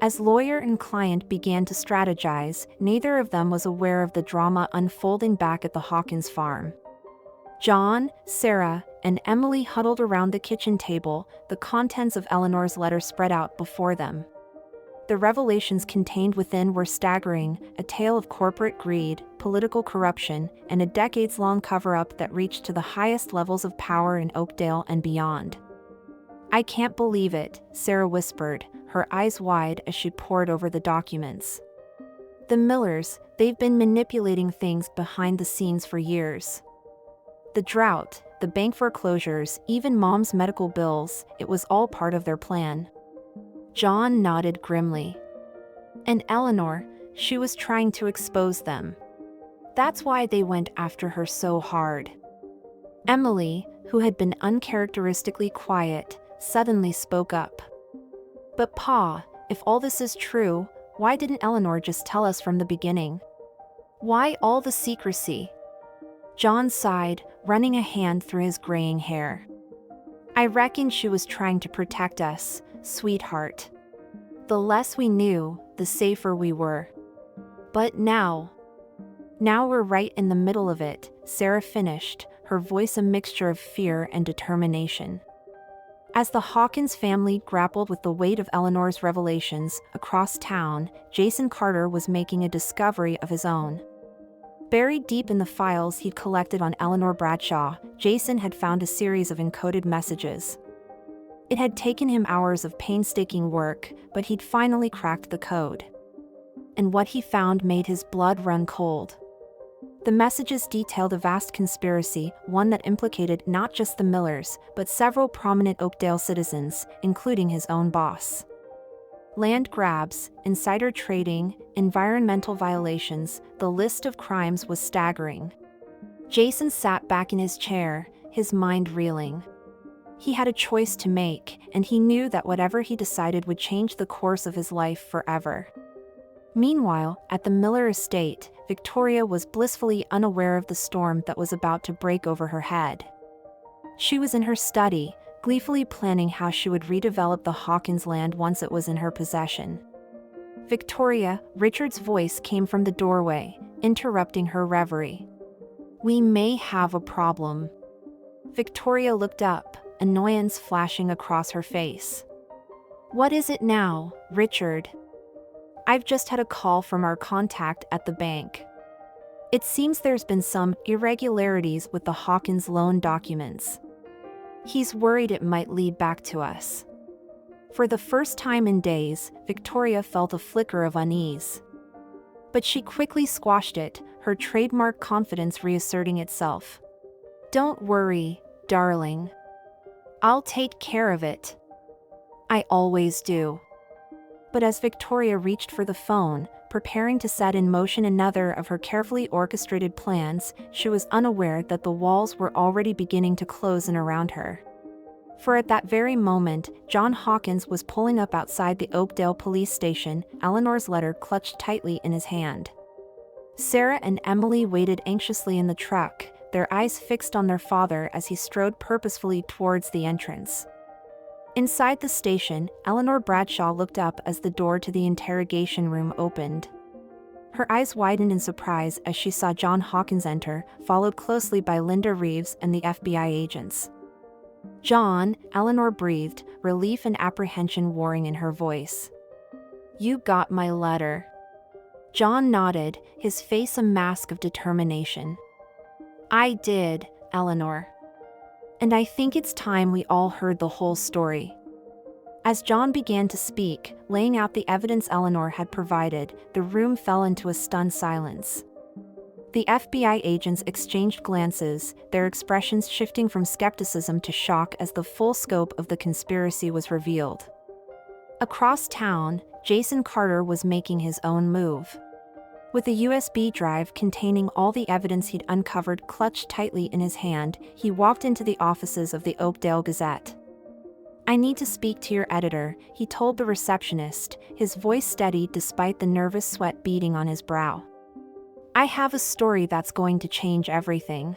S1: As lawyer and client began to strategize, neither of them was aware of the drama unfolding back at the Hawkins farm. John, Sarah, and Emily huddled around the kitchen table, the contents of Eleanor's letter spread out before them. The revelations contained within were staggering, a tale of corporate greed, political corruption, and a decades-long cover-up that reached to the highest levels of power in Oakdale and beyond. "I can't believe it," Sarah whispered, her eyes wide as she pored over the documents. "The Millers, they've been manipulating things behind the scenes for years. The drought, the bank foreclosures, even Mom's medical bills, it was all part of their plan." John nodded grimly. "And Eleanor, she was trying to expose them. That's why they went after her so hard." Emily, who had been uncharacteristically quiet, suddenly spoke up. "But Pa, if all this is true, why didn't Eleanor just tell us from the beginning? Why all the secrecy?" John sighed, running a hand through his graying hair. "I reckon she was trying to protect us, sweetheart. The less we knew, the safer we were. But now Now we're right in the middle of it, Sarah finished, her voice a mixture of fear and determination. As the Hawkins family grappled with the weight of Eleanor's revelations across town, Jason Carter was making a discovery of his own. Buried deep in the files he'd collected on Eleanor Bradshaw, Jason had found a series of encoded messages. It had taken him hours of painstaking work, but he'd finally cracked the code. And what he found made his blood run cold. The messages detailed a vast conspiracy, one that implicated not just the Millers, but several prominent Oakdale citizens, including his own boss. Land grabs, insider trading, environmental violations, the list of crimes was staggering. Jason sat back in his chair, his mind reeling. He had a choice to make, and he knew that whatever he decided would change the course of his life forever. Meanwhile, at the Miller estate, Victoria was blissfully unaware of the storm that was about to break over her head. She was in her study, gleefully planning how she would redevelop the Hawkins land once it was in her possession. Victoria, Richard's voice came from the doorway, interrupting her reverie. "We may have a problem." Victoria looked up, annoyance flashing across her face. "What is it now, Richard?" "I've just had a call from our contact at the bank. It seems there's been some irregularities with the Hawkins loan documents. He's worried it might lead back to us." For the first time in days, Victoria felt a flicker of unease. But she quickly squashed it, her trademark confidence reasserting itself. "Don't worry, darling. I'll take care of it. I always do." But as Victoria reached for the phone, preparing to set in motion another of her carefully orchestrated plans, she was unaware that the walls were already beginning to close in around her. For at that very moment, John Hawkins was pulling up outside the Oakdale police station, Eleanor's letter clutched tightly in his hand. Sarah and Emily waited anxiously in the truck, their eyes fixed on their father as he strode purposefully towards the entrance. Inside the station, Eleanor Bradshaw looked up as the door to the interrogation room opened. Her eyes widened in surprise as she saw John Hawkins enter, followed closely by Linda Reeves and the FBI agents. "John," Eleanor breathed, relief and apprehension warring in her voice. "You got my letter." John nodded, his face a mask of determination. "I did, Eleanor. And I think it's time we all heard the whole story." As John began to speak, laying out the evidence Eleanor had provided, the room fell into a stunned silence. The FBI agents exchanged glances, their expressions shifting from skepticism to shock as the full scope of the conspiracy was revealed. Across town, Jason Carter was making his own move. With a USB drive containing all the evidence he'd uncovered clutched tightly in his hand, he walked into the offices of the Oakdale Gazette. "I need to speak to your editor," he told the receptionist, his voice steady despite the nervous sweat beading on his brow. "I have a story that's going to change everything."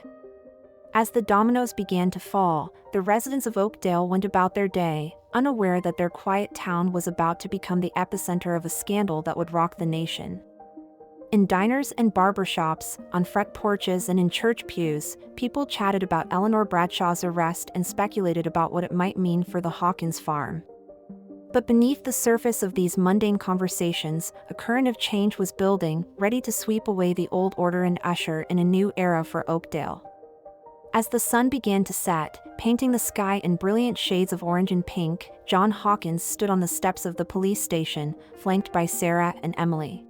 S1: As the dominoes began to fall, the residents of Oakdale went about their day, unaware that their quiet town was about to become the epicenter of a scandal that would rock the nation. In diners and barbershops, on front porches and in church pews, people chatted about Eleanor Bradshaw's arrest and speculated about what it might mean for the Hawkins farm. But beneath the surface of these mundane conversations, a current of change was building, ready to sweep away the old order and usher in a new era for Oakdale. As the sun began to set, painting the sky in brilliant shades of orange and pink, John Hawkins stood on the steps of the police station, flanked by Sarah and Emily.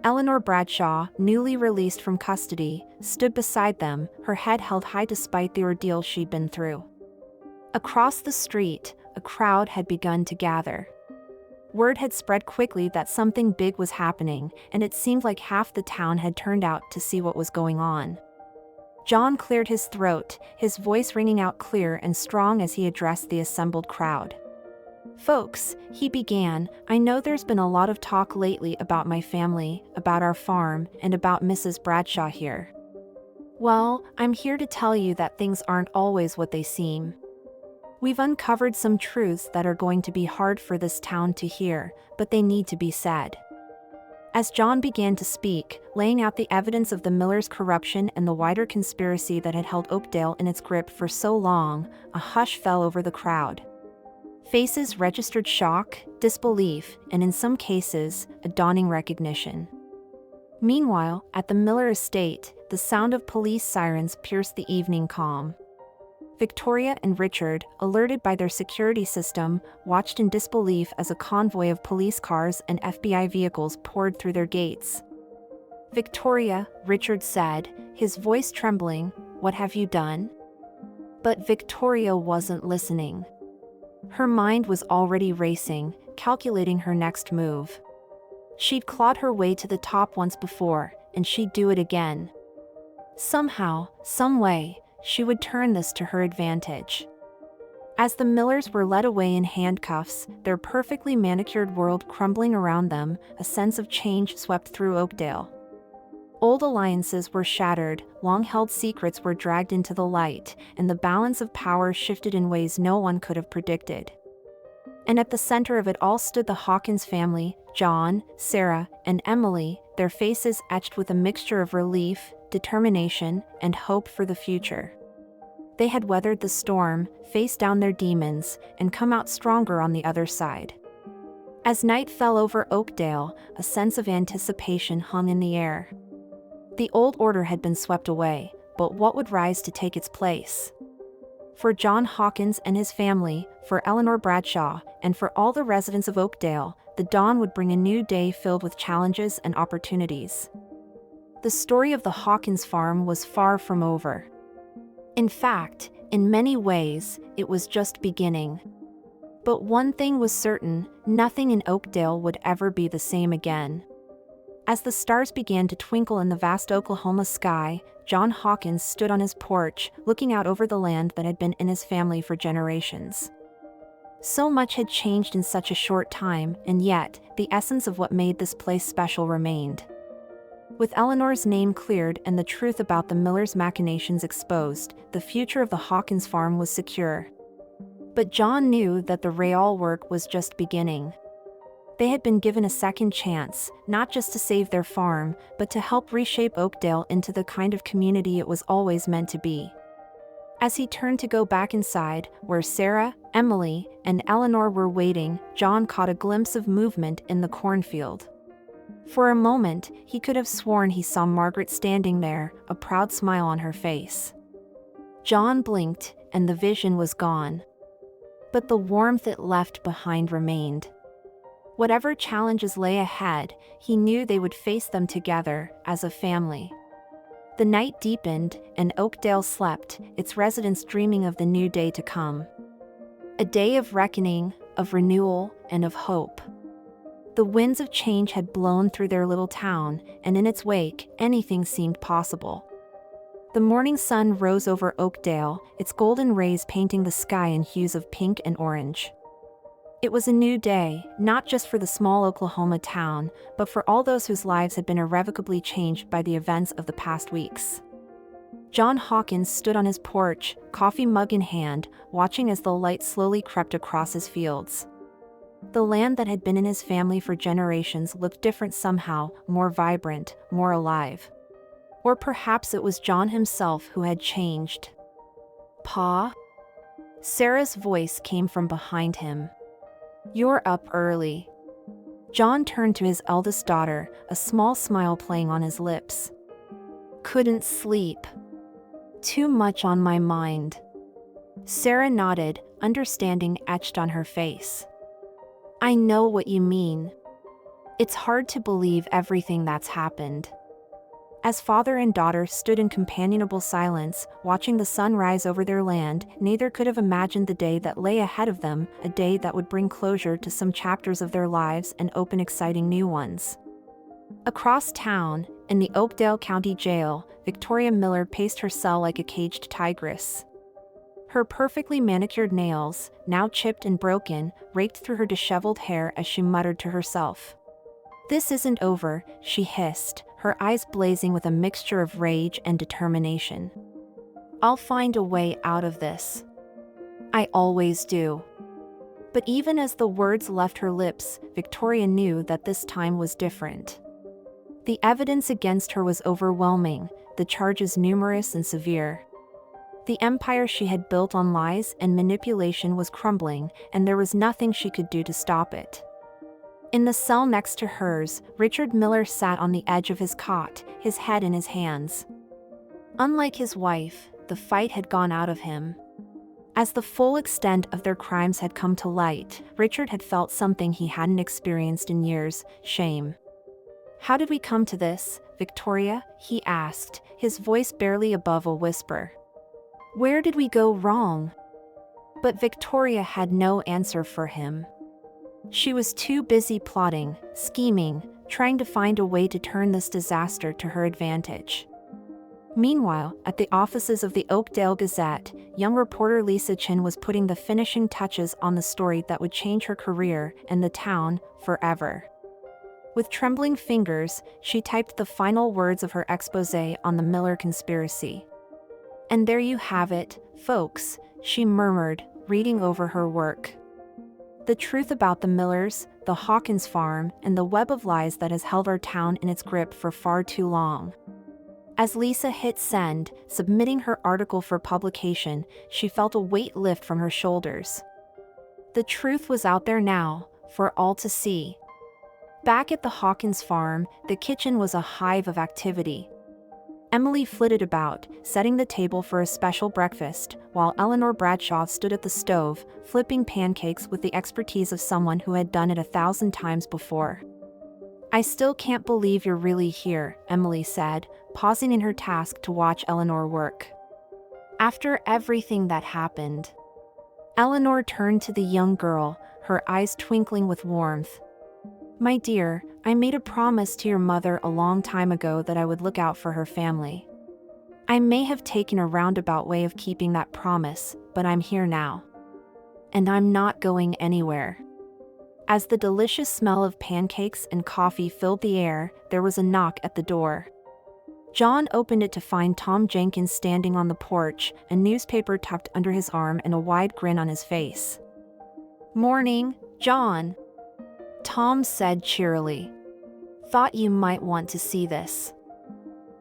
S1: Eleanor Bradshaw, newly released from custody, stood beside them, her head held high despite the ordeal she'd been through. Across the street, a crowd had begun to gather. Word had spread quickly that something big was happening, and it seemed like half the town had turned out to see what was going on. John cleared his throat, his voice ringing out clear and strong as he addressed the assembled crowd. "Folks," he began, "I know there's been a lot of talk lately about my family, about our farm, and about Mrs. Bradshaw here. Well, I'm here to tell you that things aren't always what they seem. We've uncovered some truths that are going to be hard for this town to hear, but they need to be said." As John began to speak, laying out the evidence of the Millers' corruption and the wider conspiracy that had held Oakdale in its grip for so long, a hush fell over the crowd. Faces registered shock, disbelief, and in some cases, a dawning recognition. Meanwhile, at the Miller estate, the sound of police sirens pierced the evening calm. Victoria and Richard, alerted by their security system, watched in disbelief as a convoy of police cars and FBI vehicles poured through their gates. "Victoria," Richard said, his voice trembling, "what have you done?" But Victoria wasn't listening. Her mind was already racing, calculating her next move. She'd clawed her way to the top once before, and she'd do it again. Somehow, some way, she would turn this to her advantage. As the Millers were led away in handcuffs, their perfectly manicured world crumbling around them, a sense of change swept through Oakdale. Old alliances were shattered, long-held secrets were dragged into the light, and the balance of power shifted in ways no one could have predicted. And at the center of it all stood the Hawkins family, John, Sarah, and Emily, their faces etched with a mixture of relief, determination, and hope for the future. They had weathered the storm, faced down their demons, and come out stronger on the other side. As night fell over Oakdale, a sense of anticipation hung in the air. The old order had been swept away, but what would rise to take its place? For John Hawkins and his family, for Eleanor Bradshaw, and for all the residents of Oakdale, the dawn would bring a new day filled with challenges and opportunities. The story of the Hawkins farm was far from over. In fact, in many ways, it was just beginning. But one thing was certain, nothing in Oakdale would ever be the same again. As the stars began to twinkle in the vast Oklahoma sky, John Hawkins stood on his porch, looking out over the land that had been in his family for generations. So much had changed in such a short time, and yet, the essence of what made this place special remained. With Eleanor's name cleared and the truth about the Millers' machinations exposed, the future of the Hawkins farm was secure. But John knew that the real work was just beginning. They had been given a second chance, not just to save their farm, but to help reshape Oakdale into the kind of community it was always meant to be. As he turned to go back inside, where Sarah, Emily, and Eleanor were waiting, John caught a glimpse of movement in the cornfield. For a moment, he could have sworn he saw Margaret standing there, a proud smile on her face. John blinked, and the vision was gone. But the warmth it left behind remained. Whatever challenges lay ahead, he knew they would face them together, as a family. The night deepened, and Oakdale slept, its residents dreaming of the new day to come. A day of reckoning, of renewal, and of hope. The winds of change had blown through their little town, and in its wake, anything seemed possible. The morning sun rose over Oakdale, its golden rays painting the sky in hues of pink and orange. It was a new day, not just for the small Oklahoma town, but for all those whose lives had been irrevocably changed by the events of the past weeks. John Hawkins stood on his porch, coffee mug in hand, watching as the light slowly crept across his fields. The land that had been in his family for generations looked different somehow, more vibrant, more alive. Or perhaps it was John himself who had changed. "Pa?" Sarah's voice came from behind him. "You're up early." John turned to his eldest daughter, a small smile playing on his lips. "Couldn't sleep. Too much on my mind." Sarah nodded, understanding etched on her face. "I know what you mean. It's hard to believe everything that's happened." As father and daughter stood in companionable silence, watching the sun rise over their land, neither could have imagined the day that lay ahead of them, a day that would bring closure to some chapters of their lives and open exciting new ones. Across town, in the Oakdale County Jail, Victoria Miller paced her cell like a caged tigress. Her perfectly manicured nails, now chipped and broken, raked through her disheveled hair as she muttered to herself. "This isn't over," she hissed, her eyes blazing with a mixture of rage and determination. "I'll find a way out of this. I always do." But even as the words left her lips, Victoria knew that this time was different. The evidence against her was overwhelming, the charges numerous and severe. The empire she had built on lies and manipulation was crumbling, and there was nothing she could do to stop it. In the cell next to hers, Richard Miller sat on the edge of his cot, his head in his hands. Unlike his wife, the fight had gone out of him. As the full extent of their crimes had come to light, Richard had felt something he hadn't experienced in years: shame. "How did we come to this, Victoria?" he asked, his voice barely above a whisper. "Where did we go wrong?" But Victoria had no answer for him. She was too busy plotting, scheming, trying to find a way to turn this disaster to her advantage. Meanwhile, at the offices of the Oakdale Gazette, young reporter Lisa Chin was putting the finishing touches on the story that would change her career and the town forever. With trembling fingers, she typed the final words of her exposé on the Miller conspiracy. "And there you have it, folks," she murmured, reading over her work. "The truth about the Millers, the Hawkins farm, and the web of lies that has held our town in its grip for far too long." As Lisa hit send, submitting her article for publication, she felt a weight lift from her shoulders. The truth was out there now, for all to see. Back at the Hawkins farm, the kitchen was a hive of activity. Emily flitted about, setting the table for a special breakfast, while Eleanor Bradshaw stood at the stove, flipping pancakes with the expertise of someone who had done it 1,000 times before. "I still can't believe you're really here," Emily said, pausing in her task to watch Eleanor work. "After everything that happened." Eleanor turned to the young girl, her eyes twinkling with warmth. "My dear, I made a promise to your mother a long time ago that I would look out for her family. I may have taken a roundabout way of keeping that promise, but I'm here now. And I'm not going anywhere." As the delicious smell of pancakes and coffee filled the air, there was a knock at the door. John opened it to find Tom Jenkins standing on the porch, a newspaper tucked under his arm and a wide grin on his face. "Morning, John," Tom said cheerily. "Thought you might want to see this.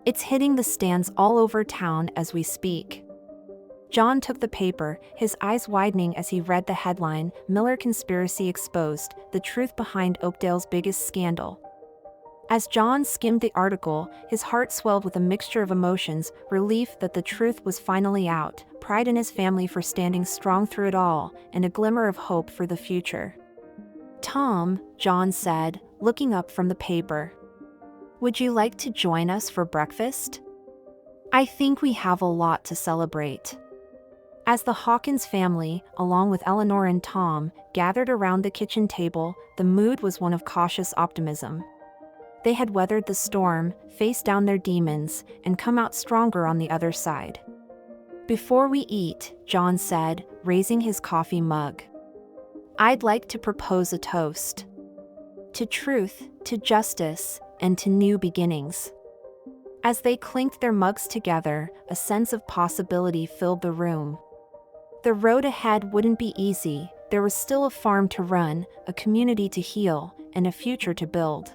S1: It's hitting the stands all over town as we speak." John took the paper, his eyes widening as he read the headline, "Miller Conspiracy Exposed, the Truth Behind Oakdale's Biggest Scandal." As John skimmed the article, his heart swelled with a mixture of emotions: relief that the truth was finally out, pride in his family for standing strong through it all, and a glimmer of hope for the future. "Tom," John said, looking up from the paper, "would you like to join us for breakfast? I think we have a lot to celebrate." As the Hawkins family, along with Eleanor and Tom, gathered around the kitchen table, the mood was one of cautious optimism. They had weathered the storm, faced down their demons, and come out stronger on the other side. "Before we eat," John said, raising his coffee mug, "I'd like to propose a toast. To truth, to justice, and to new beginnings." As they clinked their mugs together, a sense of possibility filled the room. The road ahead wouldn't be easy. There was still a farm to run, a community to heal, and a future to build.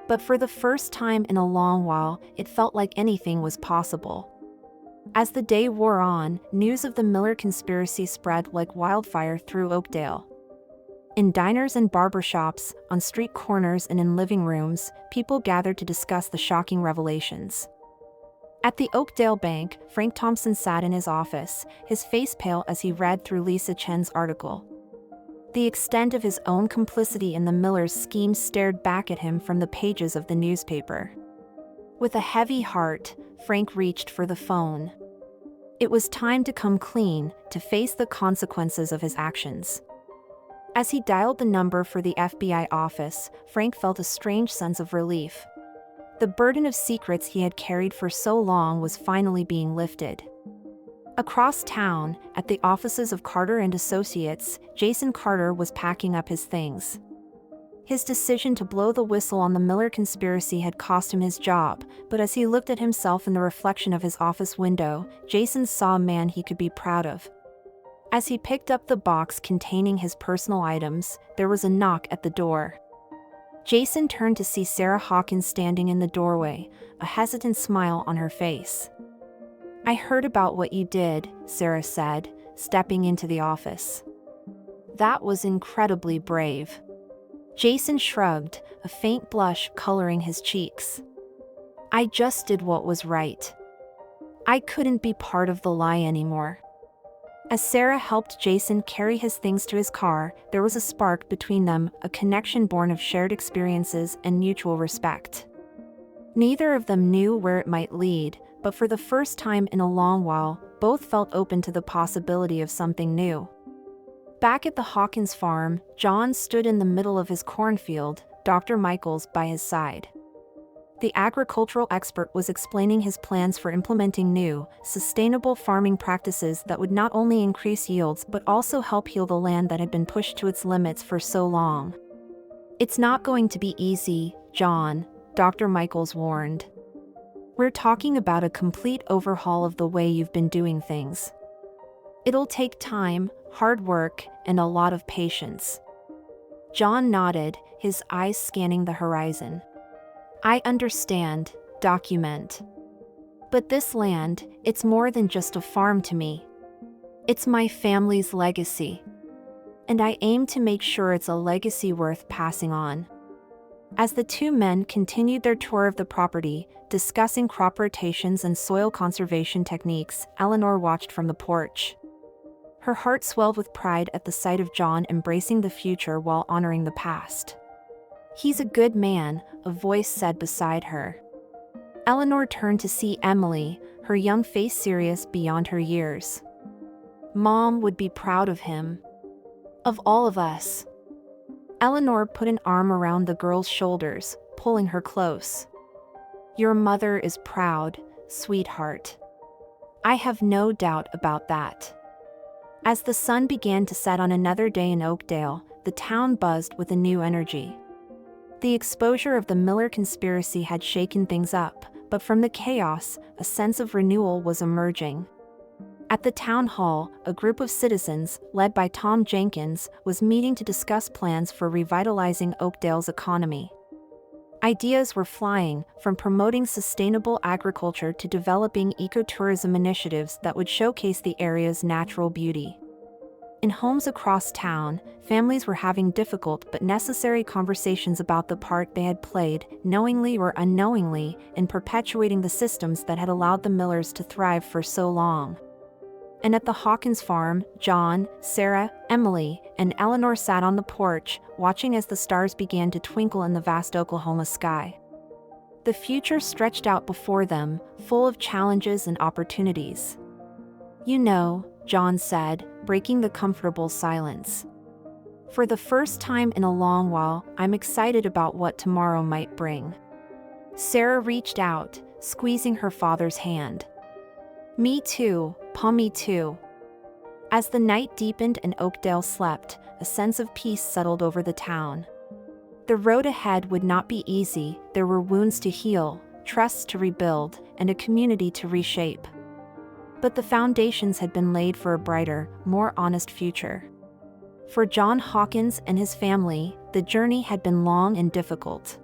S1: But for the first time in a long while, it felt like anything was possible. As the day wore on, news of the Miller conspiracy spread like wildfire through Oakdale. In diners and barbershops, on street corners and in living rooms, people gathered to discuss the shocking revelations. At the Oakdale Bank, Frank Thompson sat in his office, his face pale as he read through Lisa Chen's article. The extent of his own complicity in the Millers' scheme stared back at him from the pages of the newspaper. With a heavy heart, Frank reached for the phone. It was time to come clean, to face the consequences of his actions. As he dialed the number for the FBI office, Frank felt a strange sense of relief. The burden of secrets he had carried for so long was finally being lifted. Across town, at the offices of Carter and Associates, Jason Carter was packing up his things. His decision to blow the whistle on the Miller conspiracy had cost him his job, but as he looked at himself in the reflection of his office window, Jason saw a man he could be proud of. As he picked up the box containing his personal items, there was a knock at the door. Jason turned to see Sarah Hawkins standing in the doorway, a hesitant smile on her face. "I heard about what you did," Sarah said, stepping into the office. "That was incredibly brave." Jason shrugged, a faint blush coloring his cheeks. "I just did what was right. I couldn't be part of the lie anymore." As Sarah helped Jason carry his things to his car, there was a spark between them, a connection born of shared experiences and mutual respect. Neither of them knew where it might lead, but for the first time in a long while, both felt open to the possibility of something new. Back at the Hawkins farm, John stood in the middle of his cornfield, Dr. Michaels by his side. The agricultural expert was explaining his plans for implementing new, sustainable farming practices that would not only increase yields but also help heal the land that had been pushed to its limits for so long. "It's not going to be easy, John," Dr. Michaels warned. "We're talking about a complete overhaul of the way you've been doing things. It'll take time, hard work, and a lot of patience." John nodded, his eyes scanning the horizon. "I understand, document. But this land, it's more than just a farm to me. It's my family's legacy. And I aim to make sure it's a legacy worth passing on." As the two men continued their tour of the property, discussing crop rotations and soil conservation techniques, Eleanor watched from the porch. Her heart swelled with pride at the sight of John embracing the future while honoring the past. "He's a good man," a voice said beside her. Eleanor turned to see Emily, her young face serious beyond her years. "Mom would be proud of him. Of all of us." Eleanor put an arm around the girl's shoulders, pulling her close. "Your mother is proud, sweetheart. I have no doubt about that." As the sun began to set on another day in Oakdale, the town buzzed with a new energy. The exposure of the Miller conspiracy had shaken things up, but from the chaos, a sense of renewal was emerging. At the town hall, a group of citizens, led by Tom Jenkins, was meeting to discuss plans for revitalizing Oakdale's economy. Ideas were flying, from promoting sustainable agriculture to developing ecotourism initiatives that would showcase the area's natural beauty. In homes across town, families were having difficult but necessary conversations about the part they had played, knowingly or unknowingly, in perpetuating the systems that had allowed the Millers to thrive for so long. And at the Hawkins farm, John, Sarah, Emily, and Eleanor sat on the porch, watching as the stars began to twinkle in the vast Oklahoma sky. The future stretched out before them, full of challenges and opportunities. "You know," John said, breaking the comfortable silence. "For the first time in a long while, I'm excited about what tomorrow might bring." Sarah reached out, squeezing her father's hand. "Me too, Pa, me too." As the night deepened and Oakdale slept, a sense of peace settled over the town. The road ahead would not be easy, there were wounds to heal, trusts to rebuild, and a community to reshape. But the foundations had been laid for a brighter, more honest future. For John Hawkins and his family, the journey had been long and difficult.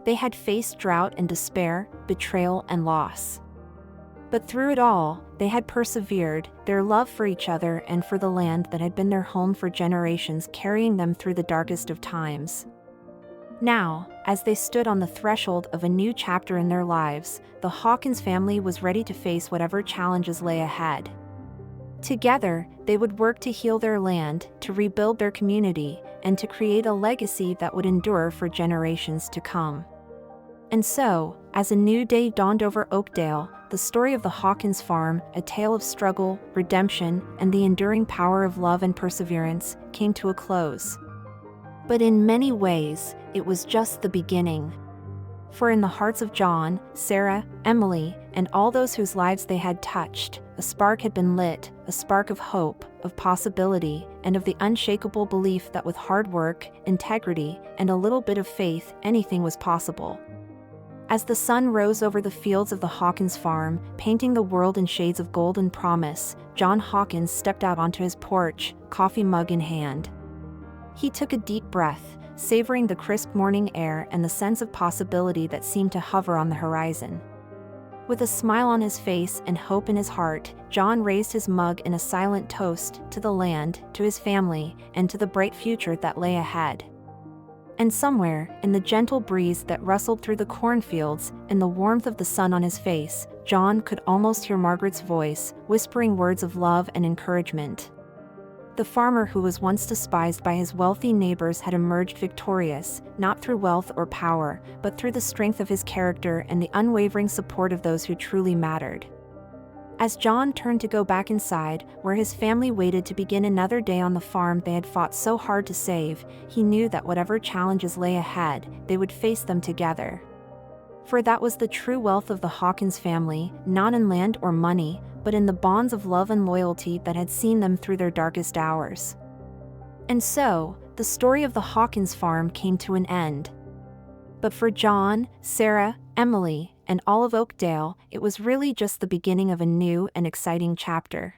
S1: They had faced drought and despair, betrayal and loss. But through it all, they had persevered, their love for each other and for the land that had been their home for generations carrying them through the darkest of times. Now, as they stood on the threshold of a new chapter in their lives, the Hawkins family was ready to face whatever challenges lay ahead. Together, they would work to heal their land, to rebuild their community, and to create a legacy that would endure for generations to come. And so, as a new day dawned over Oakdale, the story of the Hawkins farm, a tale of struggle, redemption, and the enduring power of love and perseverance, came to a close. But in many ways, it was just the beginning. For in the hearts of John, Sarah, Emily, and all those whose lives they had touched, a spark had been lit, a spark of hope, of possibility, and of the unshakable belief that with hard work, integrity, and a little bit of faith, anything was possible. As the sun rose over the fields of the Hawkins farm, painting the world in shades of golden promise, John Hawkins stepped out onto his porch, coffee mug in hand. He took a deep breath, savoring the crisp morning air and the sense of possibility that seemed to hover on the horizon. With a smile on his face and hope in his heart, John raised his mug in a silent toast to the land, to his family, and to the bright future that lay ahead. And somewhere, in the gentle breeze that rustled through the cornfields and the warmth of the sun on his face, John could almost hear Margaret's voice, whispering words of love and encouragement. The farmer who was once despised by his wealthy neighbors had emerged victorious, not through wealth or power, but through the strength of his character and the unwavering support of those who truly mattered. As John turned to go back inside, where his family waited to begin another day on the farm they had fought so hard to save, he knew that whatever challenges lay ahead, they would face them together. For that was the true wealth of the Hawkins family, not in land or money, but in the bonds of love and loyalty that had seen them through their darkest hours. And so, the story of the Hawkins farm came to an end. But for John, Sarah, Emily, and all of Oakdale, it was really just the beginning of a new and exciting chapter.